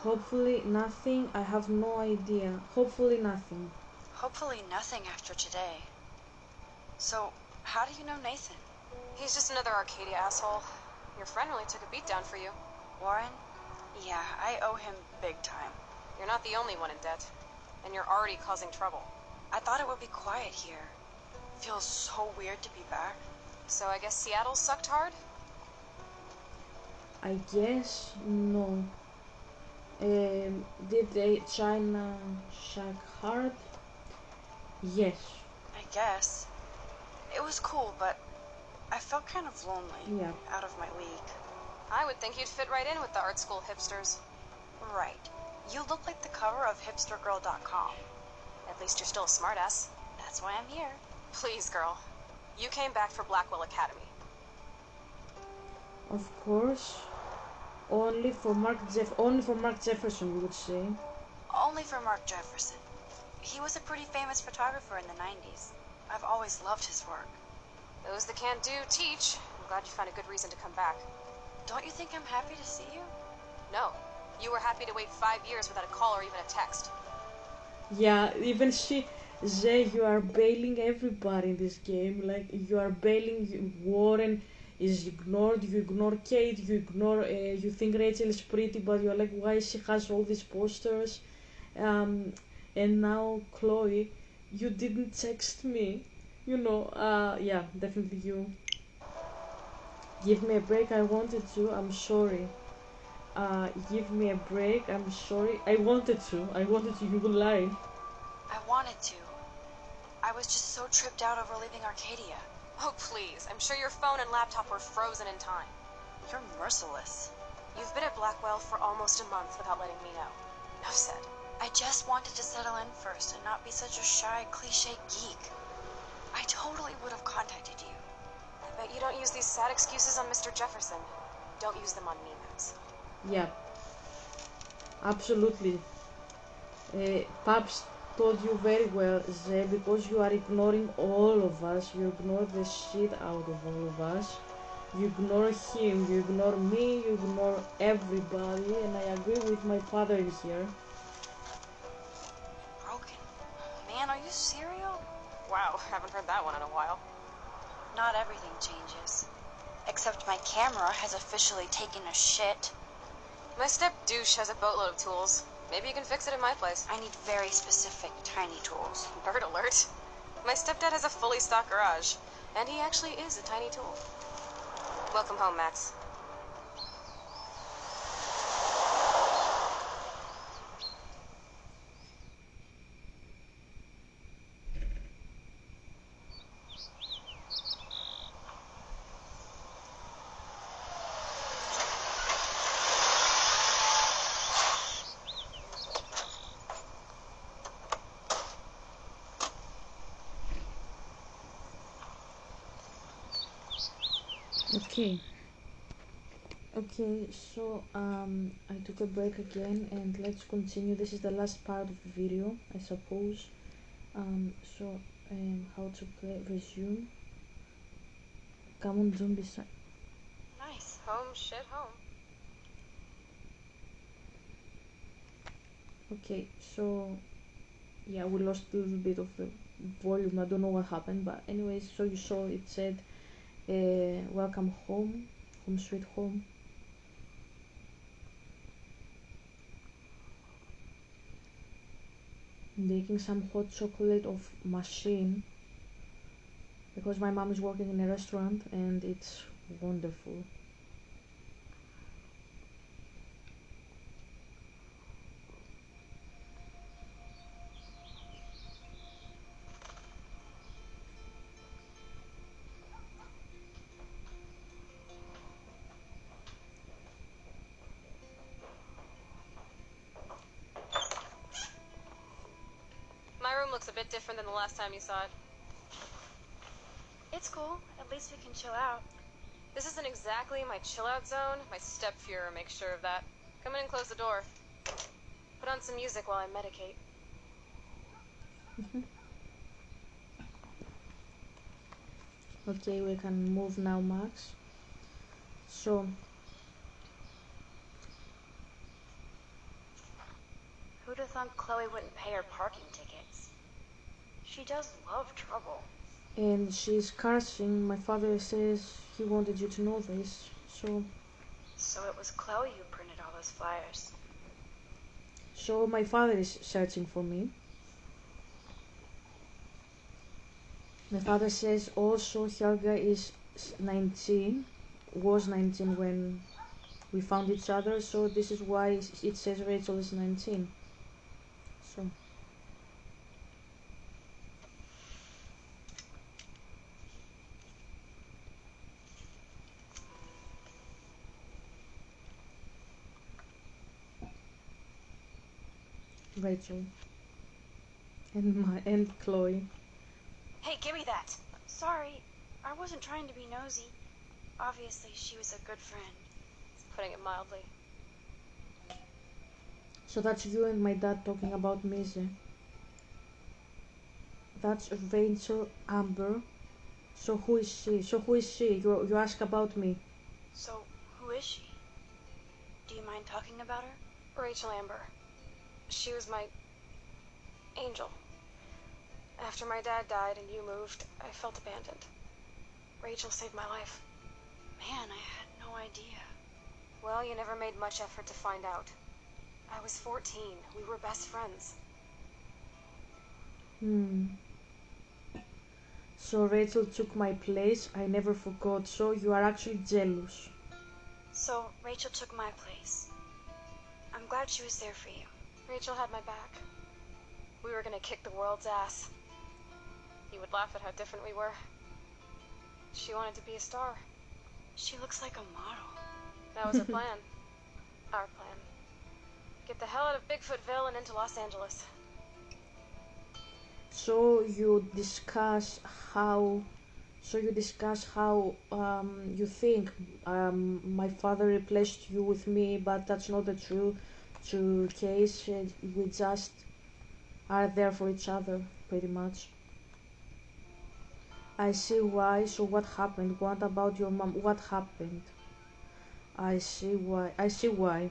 Hopefully nothing. I have no idea. Hopefully nothing. Hopefully nothing after today. So, how do you know Nathan? He's just another Arcadia asshole. Your friend really took a beat down for you. Warren? Yeah, I owe him big time. You're not the only one in debt. And you're already causing trouble. I thought it would be quiet here. Feels so weird to be back. So I guess Seattle sucked hard? I guess no. Did they China suck hard? Yes. I guess. It was cool, but I felt kind of lonely. Yeah. Out of my league. I would think you'd fit right in with the art school hipsters. Right. You look like the cover of hipstergirl.com. At least you're still a smartass. That's why I'm here. Please, girl. You came back for Blackwell Academy. Of course. Only for Mark Jefferson, we would say. Only for Mark Jefferson. He was a pretty famous photographer in the 90s. I've always loved his work. Those that can't do, teach. I'm glad you found a good reason to come back. Don't you think I'm happy to see you? No. You were happy to wait 5 years without a call or even a text. Yeah, even Zay, you are bailing everybody in this game. Like, you are bailing Warren is ignored, you ignore Kate, you ignore, you think Rachel is pretty, but you're like, why she has all these posters? And now Chloe, you didn't text me. You know, yeah, definitely you. Give me a break, I wanted to, I'm sorry. Give me a break, I'm sorry. I wanted to, you will lie. I wanted to. I was just so tripped out over leaving Arcadia. Oh, please. I'm sure your phone and laptop were frozen in time. You're merciless. You've been at Blackwell for almost a month without letting me know. Enough said. I just wanted to settle in first and not be such a shy, cliche geek. I totally would have contacted you. I bet you don't use these sad excuses on Mr. Jefferson. Don't use them on me, Max. Yeah. Absolutely. Paps told you very well, Zay, because you are ignoring all of us. You ignore the shit out of all of us. You ignore him, you ignore me, you ignore everybody, and I agree with my father in here. Broken. Man, are you serial? Wow, haven't heard that one in a while. Not everything changes. Except my camera has officially taken a shit. My step douche has a boatload of tools. Maybe you can fix it in my place. I need very specific, tiny tools. Bird alert. My stepdad has a fully stocked garage, and he actually is a tiny tool. Welcome home, Max. Okay, so I took a break again and let's continue. This is the last part of the video, I suppose. How to play, resume. Come on, zombie side. Nice. Home, shit, home. Okay, so yeah, we lost a little bit of the volume. I don't know what happened, but anyways, so you saw it said welcome home, home sweet home. Making some hot chocolate of machine because my mom is working in a restaurant and it's wonderful. My room looks a bit different than the last time you saw it. It's cool. At least we can chill out. This isn't exactly my chill-out zone. My step-Fuhrer makes sure of that. Come in and close the door. Put on some music while I medicate. Okay, we can move now, Max. So, Who'd have thought Chloe wouldn't pay her parking tickets? She does love trouble. and she's cursing. My father says he wanted you to know this, so... So it was Chloe who printed all those flyers. So my father is searching for me. My father says also Helga is 19, was 19 when we found each other, so this is why it says Rachel is 19. So... Rachel and Chloe. Hey, give me that! Sorry, I wasn't trying to be nosy. Obviously, she was a good friend. Putting it mildly. So that's you and my dad talking about Mise. That's Rachel Amber. So who is she? You ask about me. So, who is she? Do you mind talking about her? Rachel Amber. She was my angel. After my dad died and you moved, I felt abandoned. Rachel saved my life. Man, I had no idea. Well, you never made much effort to find out. I was 14. We were best friends. So Rachel took my place. I never forgot. So you are actually jealous. So, Rachel took my place. I'm glad she was there for you. Rachel had my back. We were gonna kick the world's ass. You would laugh at how different we were. She wanted to be a star. She looks like a model. That was her plan. Our plan. Get the hell out of Bigfootville and into Los Angeles. So you discuss how you think my father replaced you with me, but that's not the true case. We just are there for each other, pretty much. I see why. So what happened? What about your mom? What happened? I see why. I see why.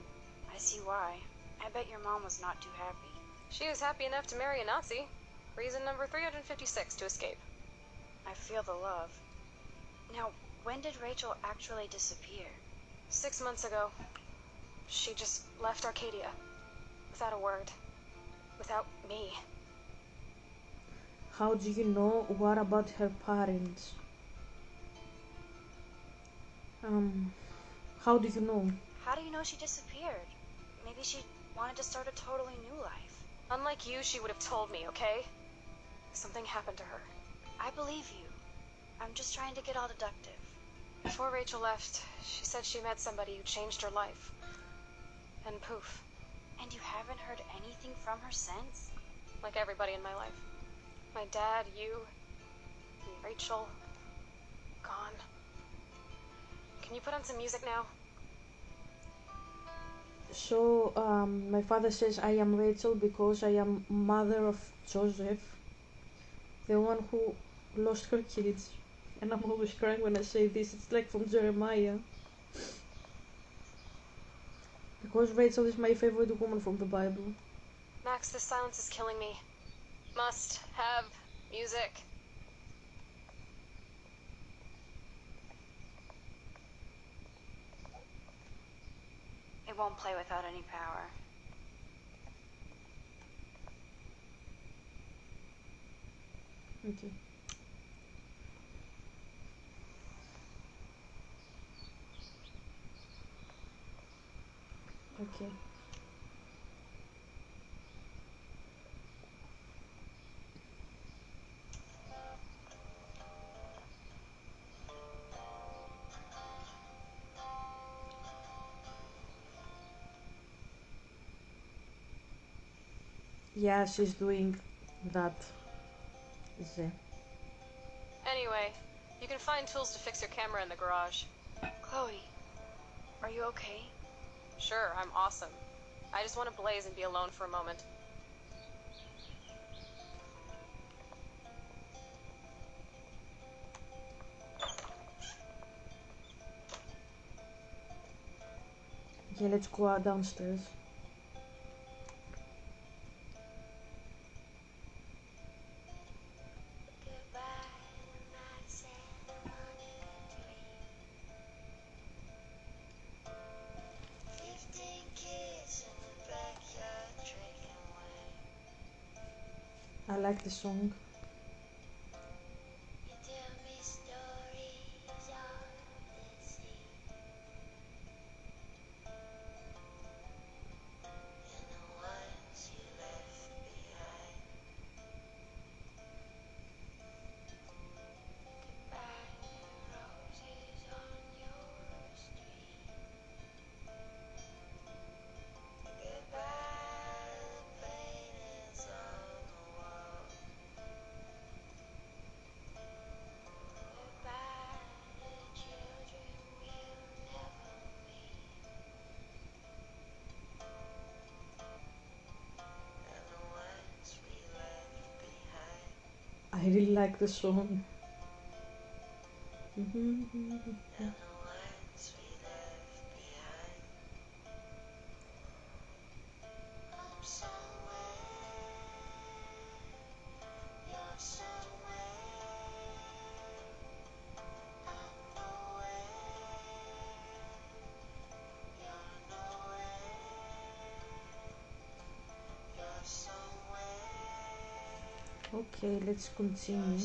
I bet your mom was not too happy. She was happy enough to marry a Nazi. Reason number 356 to escape. I feel the love. Now, when did Rachel actually disappear? 6 months ago. She just left Arcadia. Without a word. Without me. How do you know? What about her parents? How do you know? How do you know she disappeared? Maybe she wanted to start a totally new life. Unlike you, she would have told me, okay? Something happened to her. I believe you. I'm just trying to get all deductive. Before Rachel left, she said she met somebody who changed her life. And poof. And you haven't heard anything from her since? Like everybody in my life. My dad, you, and Rachel, gone. Can you put on some music now? So, my father says I am Rachel because I am mother of Joseph, the one who lost her kids. And I'm always crying when I say this. It's like from Jeremiah. Because Rachel is my favorite woman from the Bible. Max, this silence is killing me. Must have music. It won't play without any power. Okay. Okay. Yeah, she's doing that. Anyway, you can find tools to fix your camera in the garage. Chloe, are you okay? Sure, I'm awesome. I just want to blaze and be alone for a moment. Yeah, let's go out downstairs. Goodbye. like the song. You tell me stories of the sea and the ones you left behind. Goodbye, roses on your street. Goodbye, the paintings on the wall. Goodbye, the children we'll never meet. And the ones we left behind. I really like the song. And the ones we left behind. I'm somewhere, you're somewhere, I'm nowhere, you're nowhere, you're somewhere, Okay, let's continue.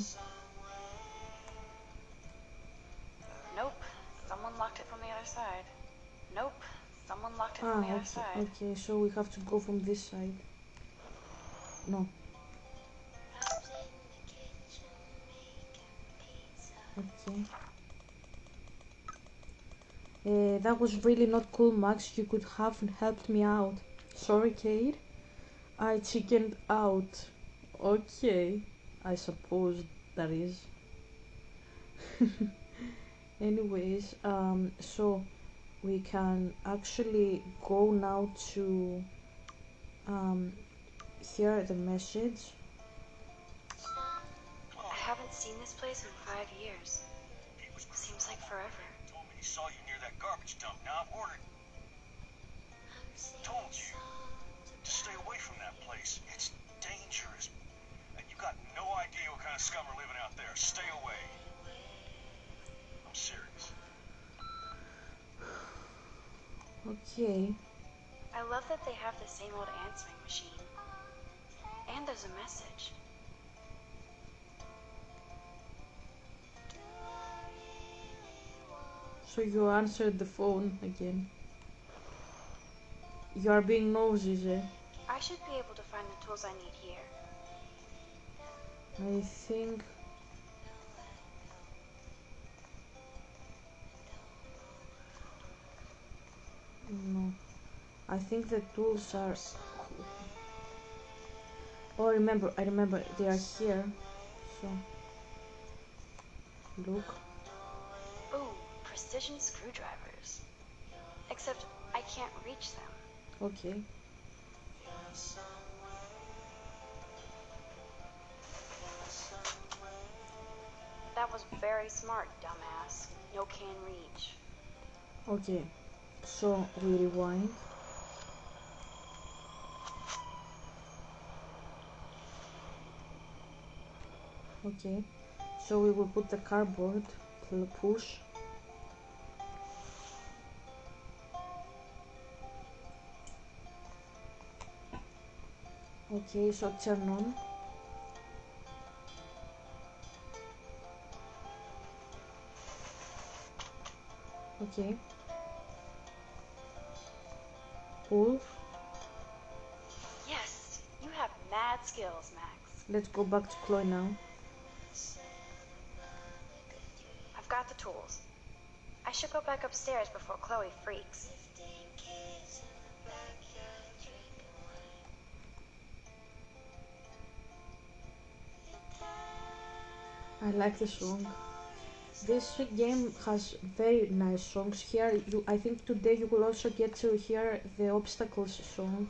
Nope. Someone locked it from the other side. Nope. Someone locked it from the other side. Okay, so we have to go from this side. No, Rob's in the kitchen making pizza. okay. That was really not cool, Max. You could have helped me out. Sorry, Kate. I chickened out. Okay, I suppose that is. Anyways, so we can actually go now to hear the message. I haven't seen this place in 5 years. Seems like forever. Told me he saw you near that garbage dump. Now I've ordered. Told you to stay away from that place. It's dangerous. And you got no idea what kind of scum are living out there. Stay away. I'm serious. Okay. I love that they have the same old answering machine. And there's a message. So you answered the phone again. You are being nosy, eh? I should be able to find the tools I need here. I think... No. I think the tools are... Oh, I remember, they are here. So... Look. Ooh, precision screwdrivers. Except I can't reach them. Okay. That was very smart, dumbass. No can reach. Okay. So, we rewind. Okay. So we will put the cardboard to the push. Okay, so turn on. Okay. Pull. Yes, you have mad skills, Max. Let's go back to Chloe now. I've got the tools. I should go back upstairs before Chloe freaks. I like the song. This game has very nice songs. Here, I think today you will also get to hear the obstacles song,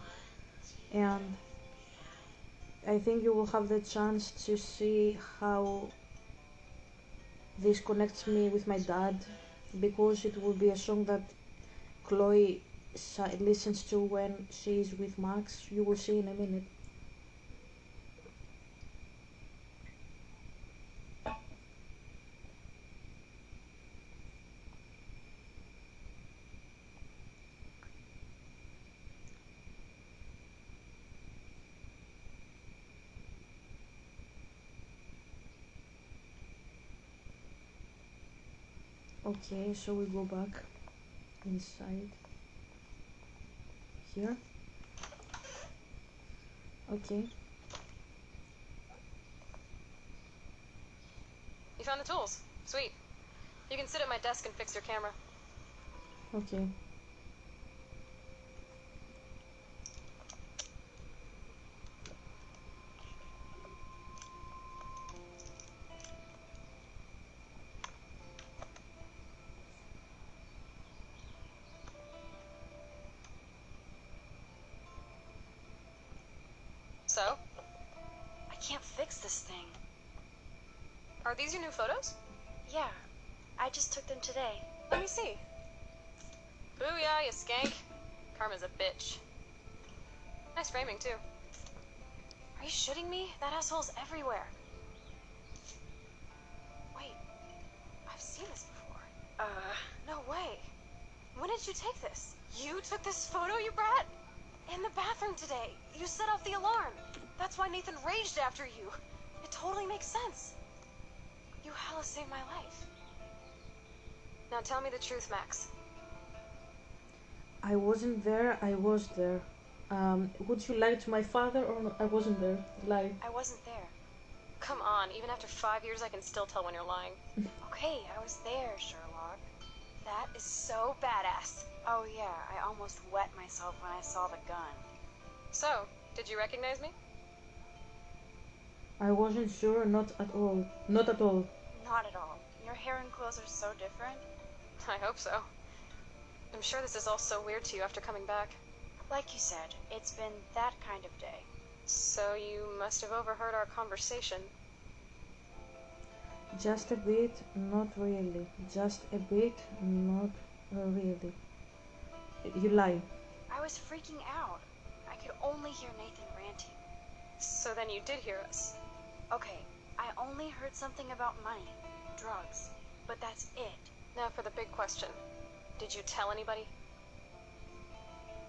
and I think you will have the chance to see how this connects me with my dad, because it will be a song that Chloe listens to when she is with Max. You will see in a minute. Okay, so we go back inside here. Okay. You found the tools. Sweet. You can sit at my desk and fix your camera. Okay. So? I can't fix this thing. Are these your new photos? Yeah, I just took them today. Let me see. Booyah, you skank. Karma's a bitch. Nice framing, too. Are you shitting me? That asshole's everywhere. Wait, I've seen this before. No way. When did you take this? You took this photo, you brat? In the bathroom today. You set off the alarm. That's why Nathan raged after you. It totally makes sense. You hella saved my life. Now tell me the truth, Max. I wasn't there, I was there. Would you lie to my father or no? I wasn't there? Lie. I wasn't there. Come on, even after 5 years I can still tell when you're lying. Okay, I was there, Sherlock. That is so badass. Oh yeah, I almost wet myself when I saw the gun. So, did you recognize me? I wasn't sure, not at all. Not at all. Not at all. Your hair and clothes are so different. I hope so. I'm sure this is all so weird to you after coming back. Like you said, it's been that kind of day. So you must have overheard our conversation. Just a bit, not really. Just a bit, not really. You lie. I was freaking out. I could only hear Nathan ranting. So then you did hear us. Okay, I only heard something about money, drugs, but that's it. Now for the big question. Did you tell anybody?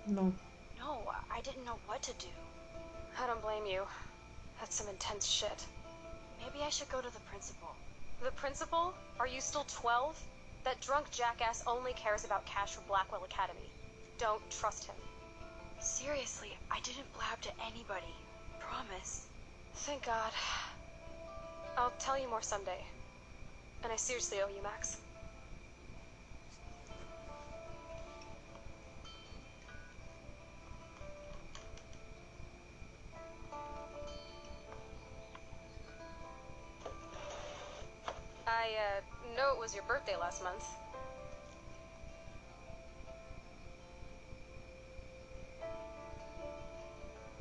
No. No, I didn't know what to do. I don't blame you. That's some intense shit. Maybe I should go to the principal. The principal? Are you still 12? That drunk jackass only cares about cash for Blackwell Academy. Don't trust him. Seriously, I didn't blab to anybody. Promise. Thank God. I'll tell you more someday. And I seriously owe you, Max. I know it was your birthday last month.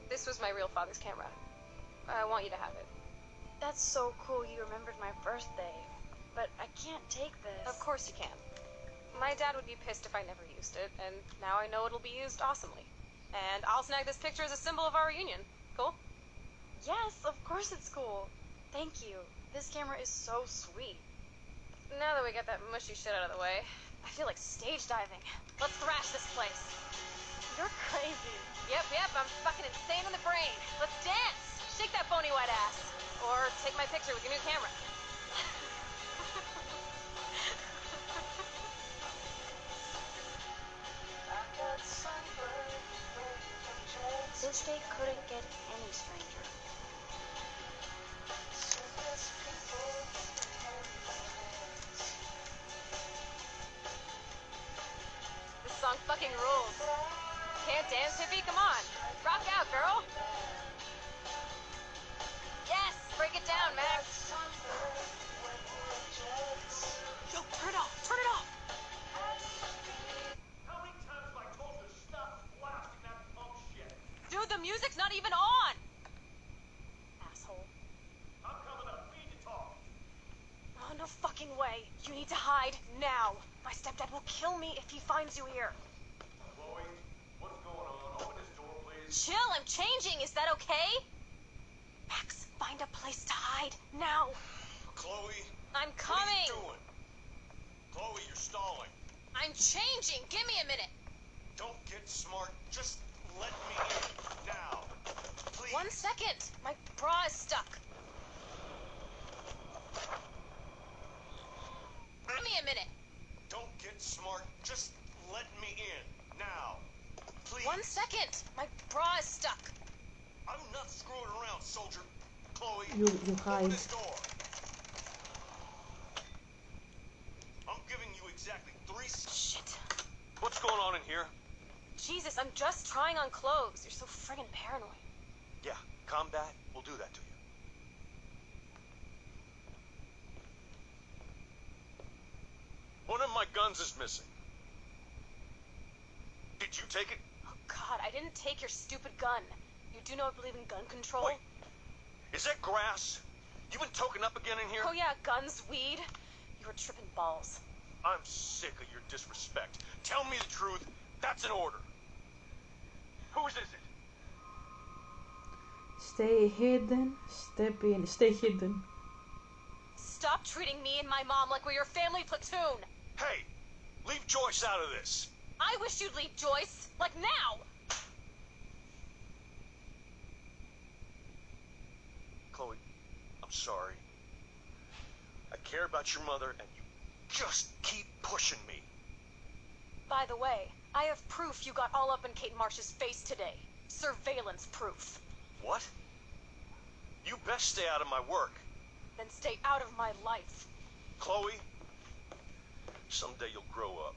This was my real father's camera. I want you to have it. That's so cool you remembered my birthday. But I can't take this. Of course you can. My dad would be pissed if I never used it, and now I know it'll be used awesomely. And I'll snag this picture as a symbol of our reunion. Cool? Yes, of course it's cool. Thank you. This camera is so sweet. Now that we got that mushy shit out of the way, I feel like stage diving. Let's thrash this place. You're crazy. Yep, I'm fucking insane in the brain. Let's dance. Shake that bony white ass. Or take my picture with your new camera. This day couldn't get any stranger. This song fucking rules. Can't dance, hippie? Come on. Rock out, girl. Yes, break it down, Max. Yo, turn it off. Turn it off. How many times have I told you to stop blasting that punk shit? Dude, the music's not even on. Asshole. I'm coming up. We need to talk. Oh, no fucking way. You need to hide now. My stepdad will kill me if he finds you here. Chloe, what's going on? Open this door, please. Chill, I'm changing. Is that okay? Max, find a place to hide now. Chloe, I'm what are coming. you doing? Chloe, you're stalling. I'm changing. Give me a minute. Don't get smart. Just let me in now. Please. 1 second. My bra is stuck. Give me a minute. 1 second. My bra is stuck. I'm not screwing around, soldier. Chloe, You open hide. this door. I'm giving you exactly 3 Shit. What's going on in here? Jesus, I'm just trying on clothes. You're so friggin' paranoid. Yeah, combat will do that to you. One of my guns is missing. Did you take it? Oh God, I didn't take your stupid gun. You do know I believe in gun control? Wait, is that grass? You been toking up again in here? Oh yeah, guns, weed. You were tripping balls. I'm sick of your disrespect. Tell me the truth. That's an order. Whose is it? Stay hidden, step in, stay hidden. Stop treating me and my mom like we're your family platoon. Hey, leave Joyce out of this. I wish you'd leave Joyce, like now. Chloe, I'm sorry. I care about your mother, and you just keep pushing me. By the way, I have proof you got all up in Kate Marsh's face today. Surveillance proof. What? You best stay out of my work. Then stay out of my life. Chloe, someday you'll grow up.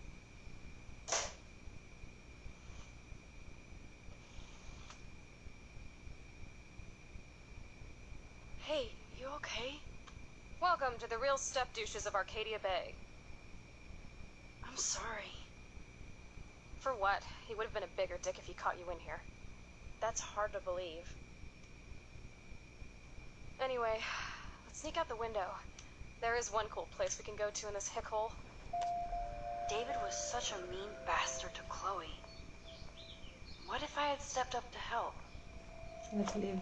Hey, you okay? Welcome to the real step douches of Arcadia Bay. I'm sorry. For what? He would have been a bigger dick if he caught you in here. That's hard to believe. Anyway, let's sneak out the window. There is one cool place we can go to in this hick hole. David was such a mean bastard to Chloe. What if I had stepped up to help? Let's leave.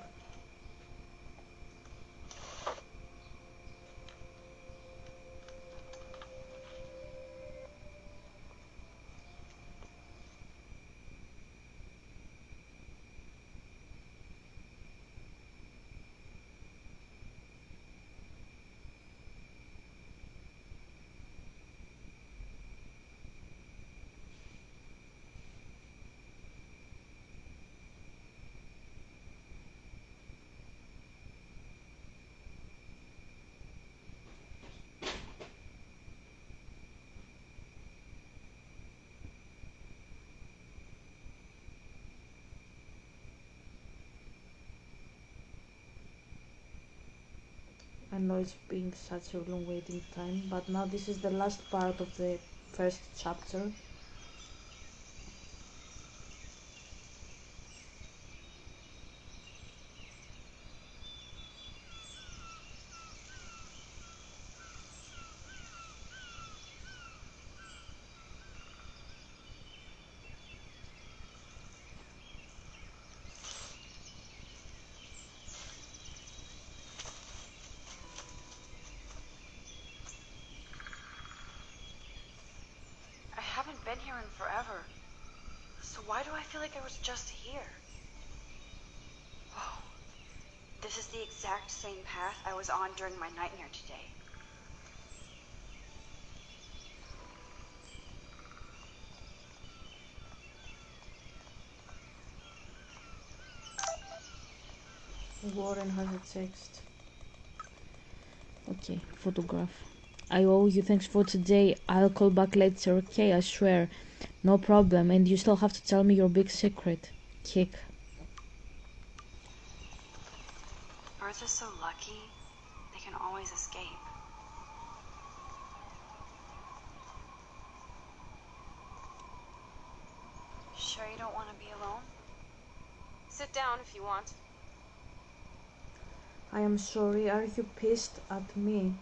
I know it's been such a long waiting time, but now this is the last part of the first chapter. I haven't been here in forever. So why do I feel like I was just here? Whoa. This is the exact same path I was on during my nightmare today. Warren has a text. Okay, photograph. I owe you thanks for today. I'll call back later, okay? I swear. No problem. And you still have to tell me your big secret. Kick. Birds are so lucky, they can always escape. Sure you don't want to be alone? Sit down if you want. I am sorry. Are you pissed at me?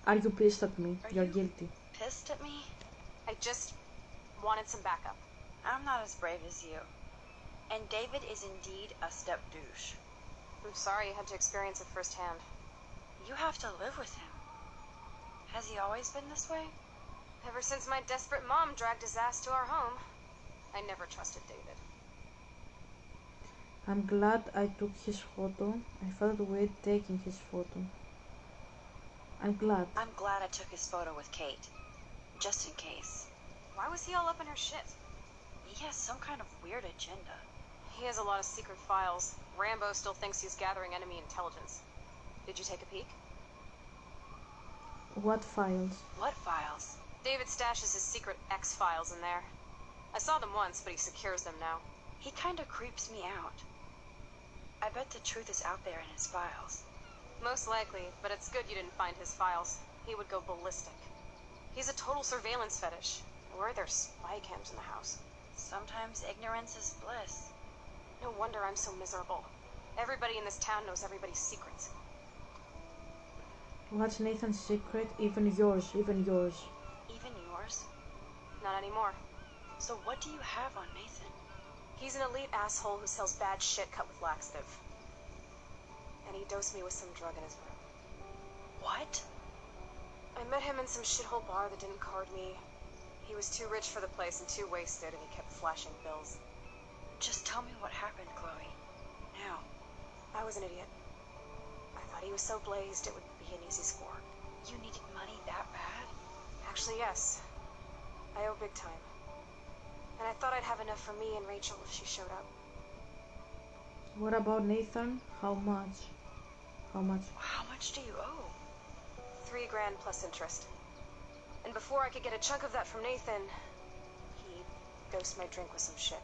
Are you pissed at me? Are You're you guilty. pissed at me? I just wanted some backup. I'm not as brave as you. And David is indeed a step douche. I'm sorry you had to experience it firsthand. You have to live with him. Has he always been this way? Ever since my desperate mom dragged his ass to our home, I never trusted David. I'm glad I took his photo. I felt weird taking his photo. I'm glad. I'm glad I took his photo with Kate. Just in case. Why was he all up in her shit? He has some kind of weird agenda. He has a lot of secret files. Rambo still thinks he's gathering enemy intelligence. Did you take a peek? What files? What files? David stashes his secret X-files in there. I saw them once, but he secures them now. He kinda creeps me out. I bet the truth is out there in his files. Most likely, but it's good you didn't find his files. He would go ballistic. He's a total surveillance fetish. Where are there spy cams in the house? Sometimes ignorance is bliss. No wonder I'm so miserable. Everybody in this town knows everybody's secrets. What's Nathan's secret? Even yours, even yours. Even yours? Not anymore. So what do you have on Nathan? He's an elite asshole who sells bad shit cut with laxative. And he dosed me with some drug in his room. What? I met him in some shithole bar that didn't card me. He was too rich for the place and too wasted, and he kept flashing bills. Just tell me what happened, Chloe. Now. I was an idiot. I thought he was so blazed it would be an easy score. You needed money that bad? Actually, yes. I owe big time. And I thought I'd have enough for me and Rachel if she showed up. What about Nathan? How much? How much? How much do you owe? $3 grand plus interest. And before I could get a chunk of that from Nathan, he dosed my drink with some shit.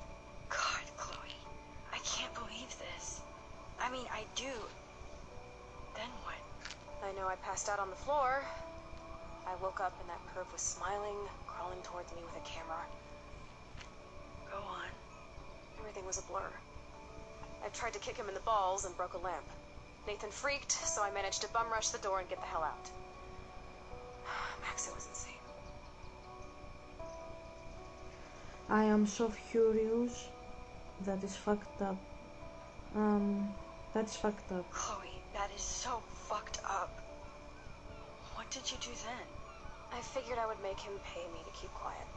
God, Chloe. I can't believe this. I mean, I do. Then what? I know I passed out on the floor. I woke up and that perv was smiling, crawling towards me with a camera. Go on. Everything was a blur. I tried to kick him in the balls and broke a lamp. Nathan freaked, so I managed to bum rush the door and get the hell out. Max, it was insane. I am so furious. That is fucked up. That's fucked up. Chloe, that is so fucked up. What did you do then? I figured I would make him pay me to keep quiet.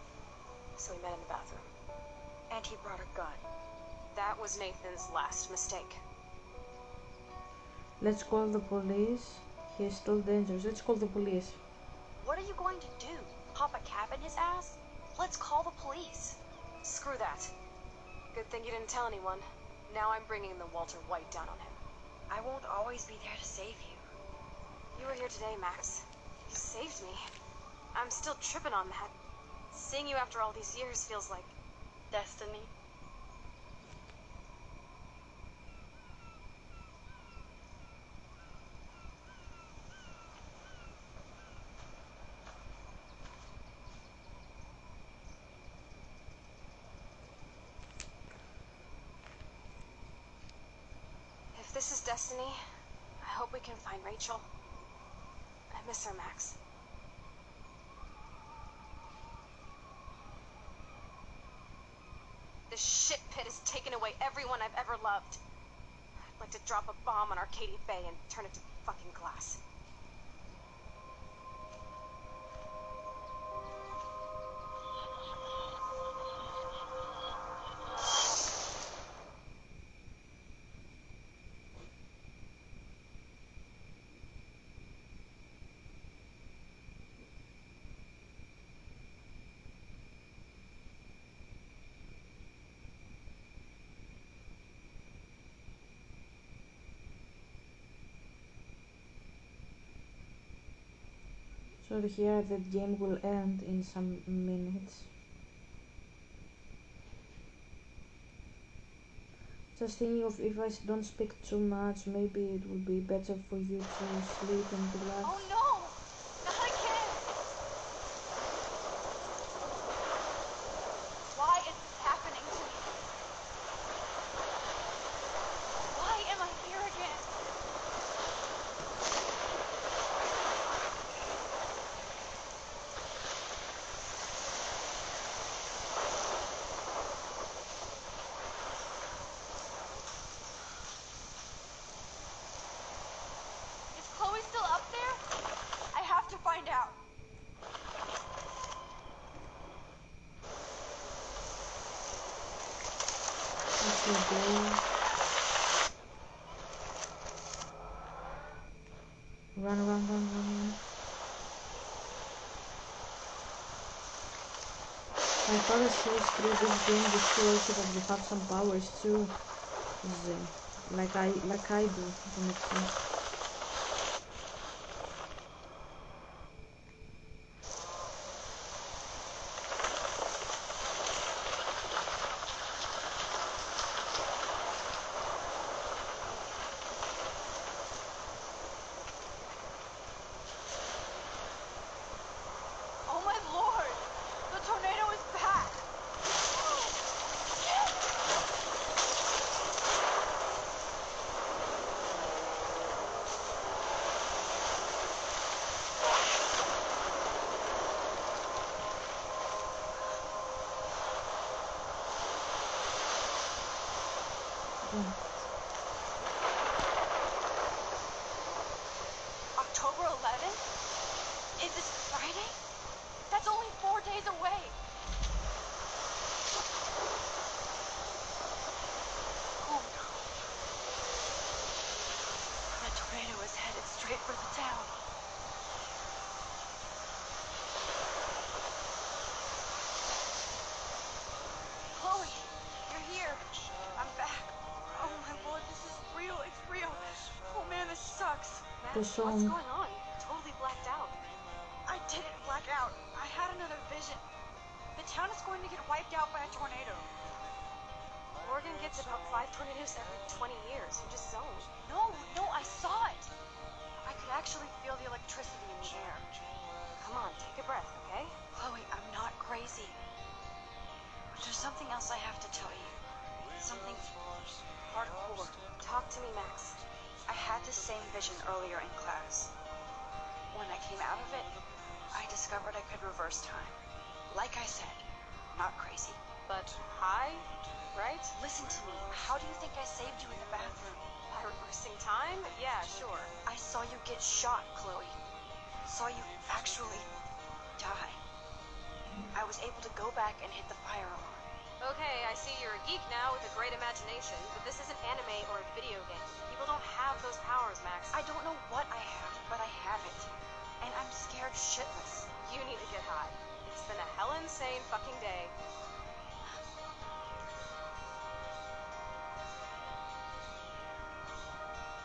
So we met in the bathroom. And he brought a gun. That was Nathan's last mistake. Let's call the police. He is still dangerous. Let's call the police. What are you going to do? Pop a cap in his ass? Let's call the police. Screw that. Good thing you didn't tell anyone. Now I'm bringing the Walter White down on him. I won't always be there to save you. You were here today, Max. You saved me. I'm still tripping on that. Seeing you after all these years feels like destiny. If this is destiny, I hope we can find Rachel. I miss her, Max. This shit pit has taken away everyone I've ever loved. I'd like to drop a bomb on Arcadia Bay and turn it to fucking glass. So here the game will end in some minutes. Just thinking of if I don't speak too much, maybe it would be better for you to sleep and relax. Oh no! Not again! Why is this happening to me? Why am I here again? Is Chloe still up there? I have to find out. Let's go. Run. My father says through this game you see also that you have some powers too, like I do, if that makes sense. Oh my lord! The tornado is back! October 11th? Is this Friday? That's only 4 days away! Oh no. The tornado is headed straight for the town. Chloe, you're here. I'm back. Oh my lord, this is real. It's real. Oh man, this sucks. What's What's going on? Totally blacked out. I didn't black out. I had another vision. The town is going to get wiped out by a tornado. Oregon gets about 5 tornadoes every 20 years. You just zoned. No, I saw it. I could actually feel the electricity in the air. Come on, take a breath, okay? Chloe, I'm not crazy. But there's something else I have to tell you. Something hardcore. Talk to me, Max. I had the same vision earlier in class. When I came out of it, I discovered I could reverse time. Like I said, not crazy. But high, right? Listen to me. How do you think I saved you in the bathroom? By reversing time? Yeah, sure. I saw you get shot, Chloe. Saw you actually die. I was able to go back and hit the fire alarm. Okay, I see you're a geek now with a great imagination, but this isn't anime or a video game. People don't have those powers, Max. I don't know what I have, but I have it. And I'm scared shitless. You need to get high. It's been a hell insane fucking day.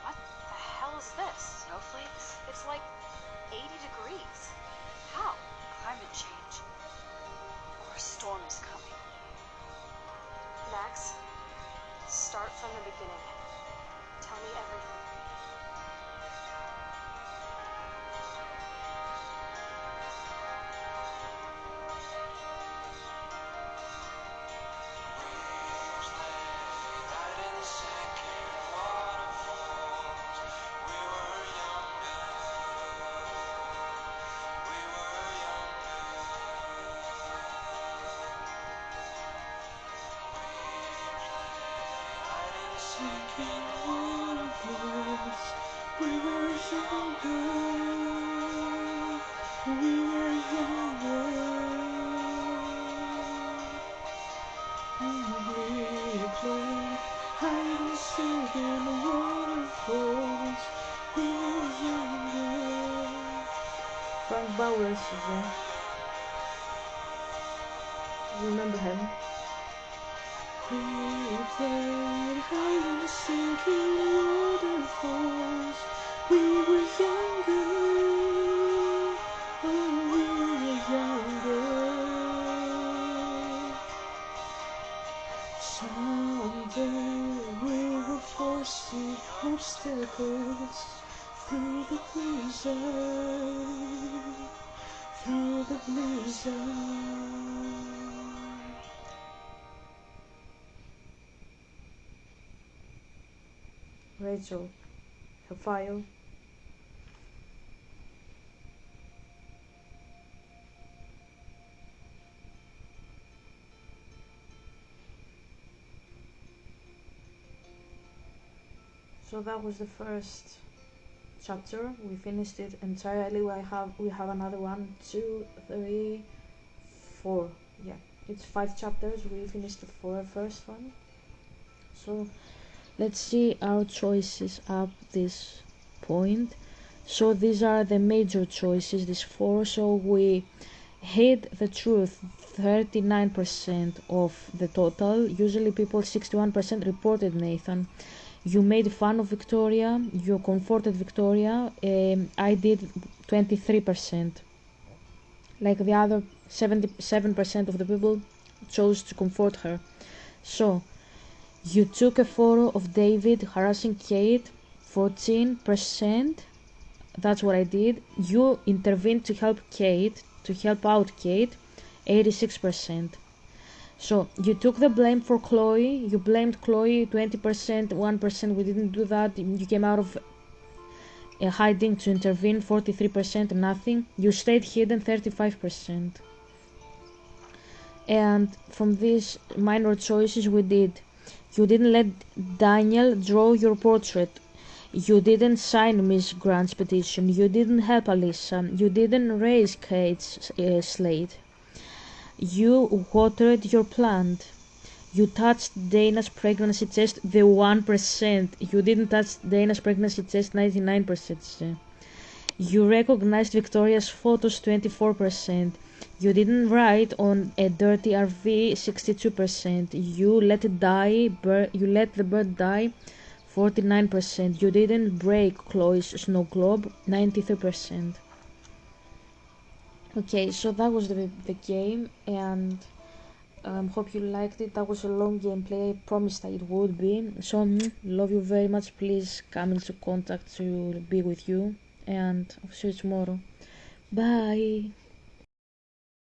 What the hell is this? Snowflakes? It's like 80 degrees. How? Climate change. Or a storm is coming. Max, start from the beginning. Tell me everything. Frank Bowers is there. Remember him? We played hide and seek in waterfalls. We were younger. Oh, we were younger. Someday we will foresee obstacles through the blizzard. Through the blizzard. Rachel, her file. So that was the first chapter. We finished it entirely. We have another 1, 2, 3, 4. Yeah, it's 5 chapters. We finished the first one. So let's see our choices up this point. So these are the major choices, these 4. So we hid the truth 39% of the total. Usually people 61% reported Nathan. You made fun of Victoria, you comforted Victoria. I did 23%. Like the other 77% of the people chose to comfort her. So you took a photo of David harassing Kate, 14%. That's what I did. You intervened to help out Kate, 86%. So you took the blame for Chloe. You blamed Chloe, 20%, 1%. We didn't do that. You came out of hiding to intervene, 43%, nothing. You stayed hidden, 35%. And from these minor choices we did, you didn't let Daniel draw your portrait. You didn't sign Miss Grant's petition. You didn't help Alyssa. You didn't raise Kate's slate. You watered your plant. You touched Dana's pregnancy test, the 1%. You didn't touch Dana's pregnancy test, 99%. You recognized Victoria's photos, 24%. You didn't write on a dirty RV, 62%. You let the bird die, 49%. You didn't break Chloe's snow globe, 93%. Okay, so that was the game, and hope you liked it. That was a long gameplay. I promised that it would be. So love you very much. Please come into contact to be with you, and I'll see you tomorrow. Bye.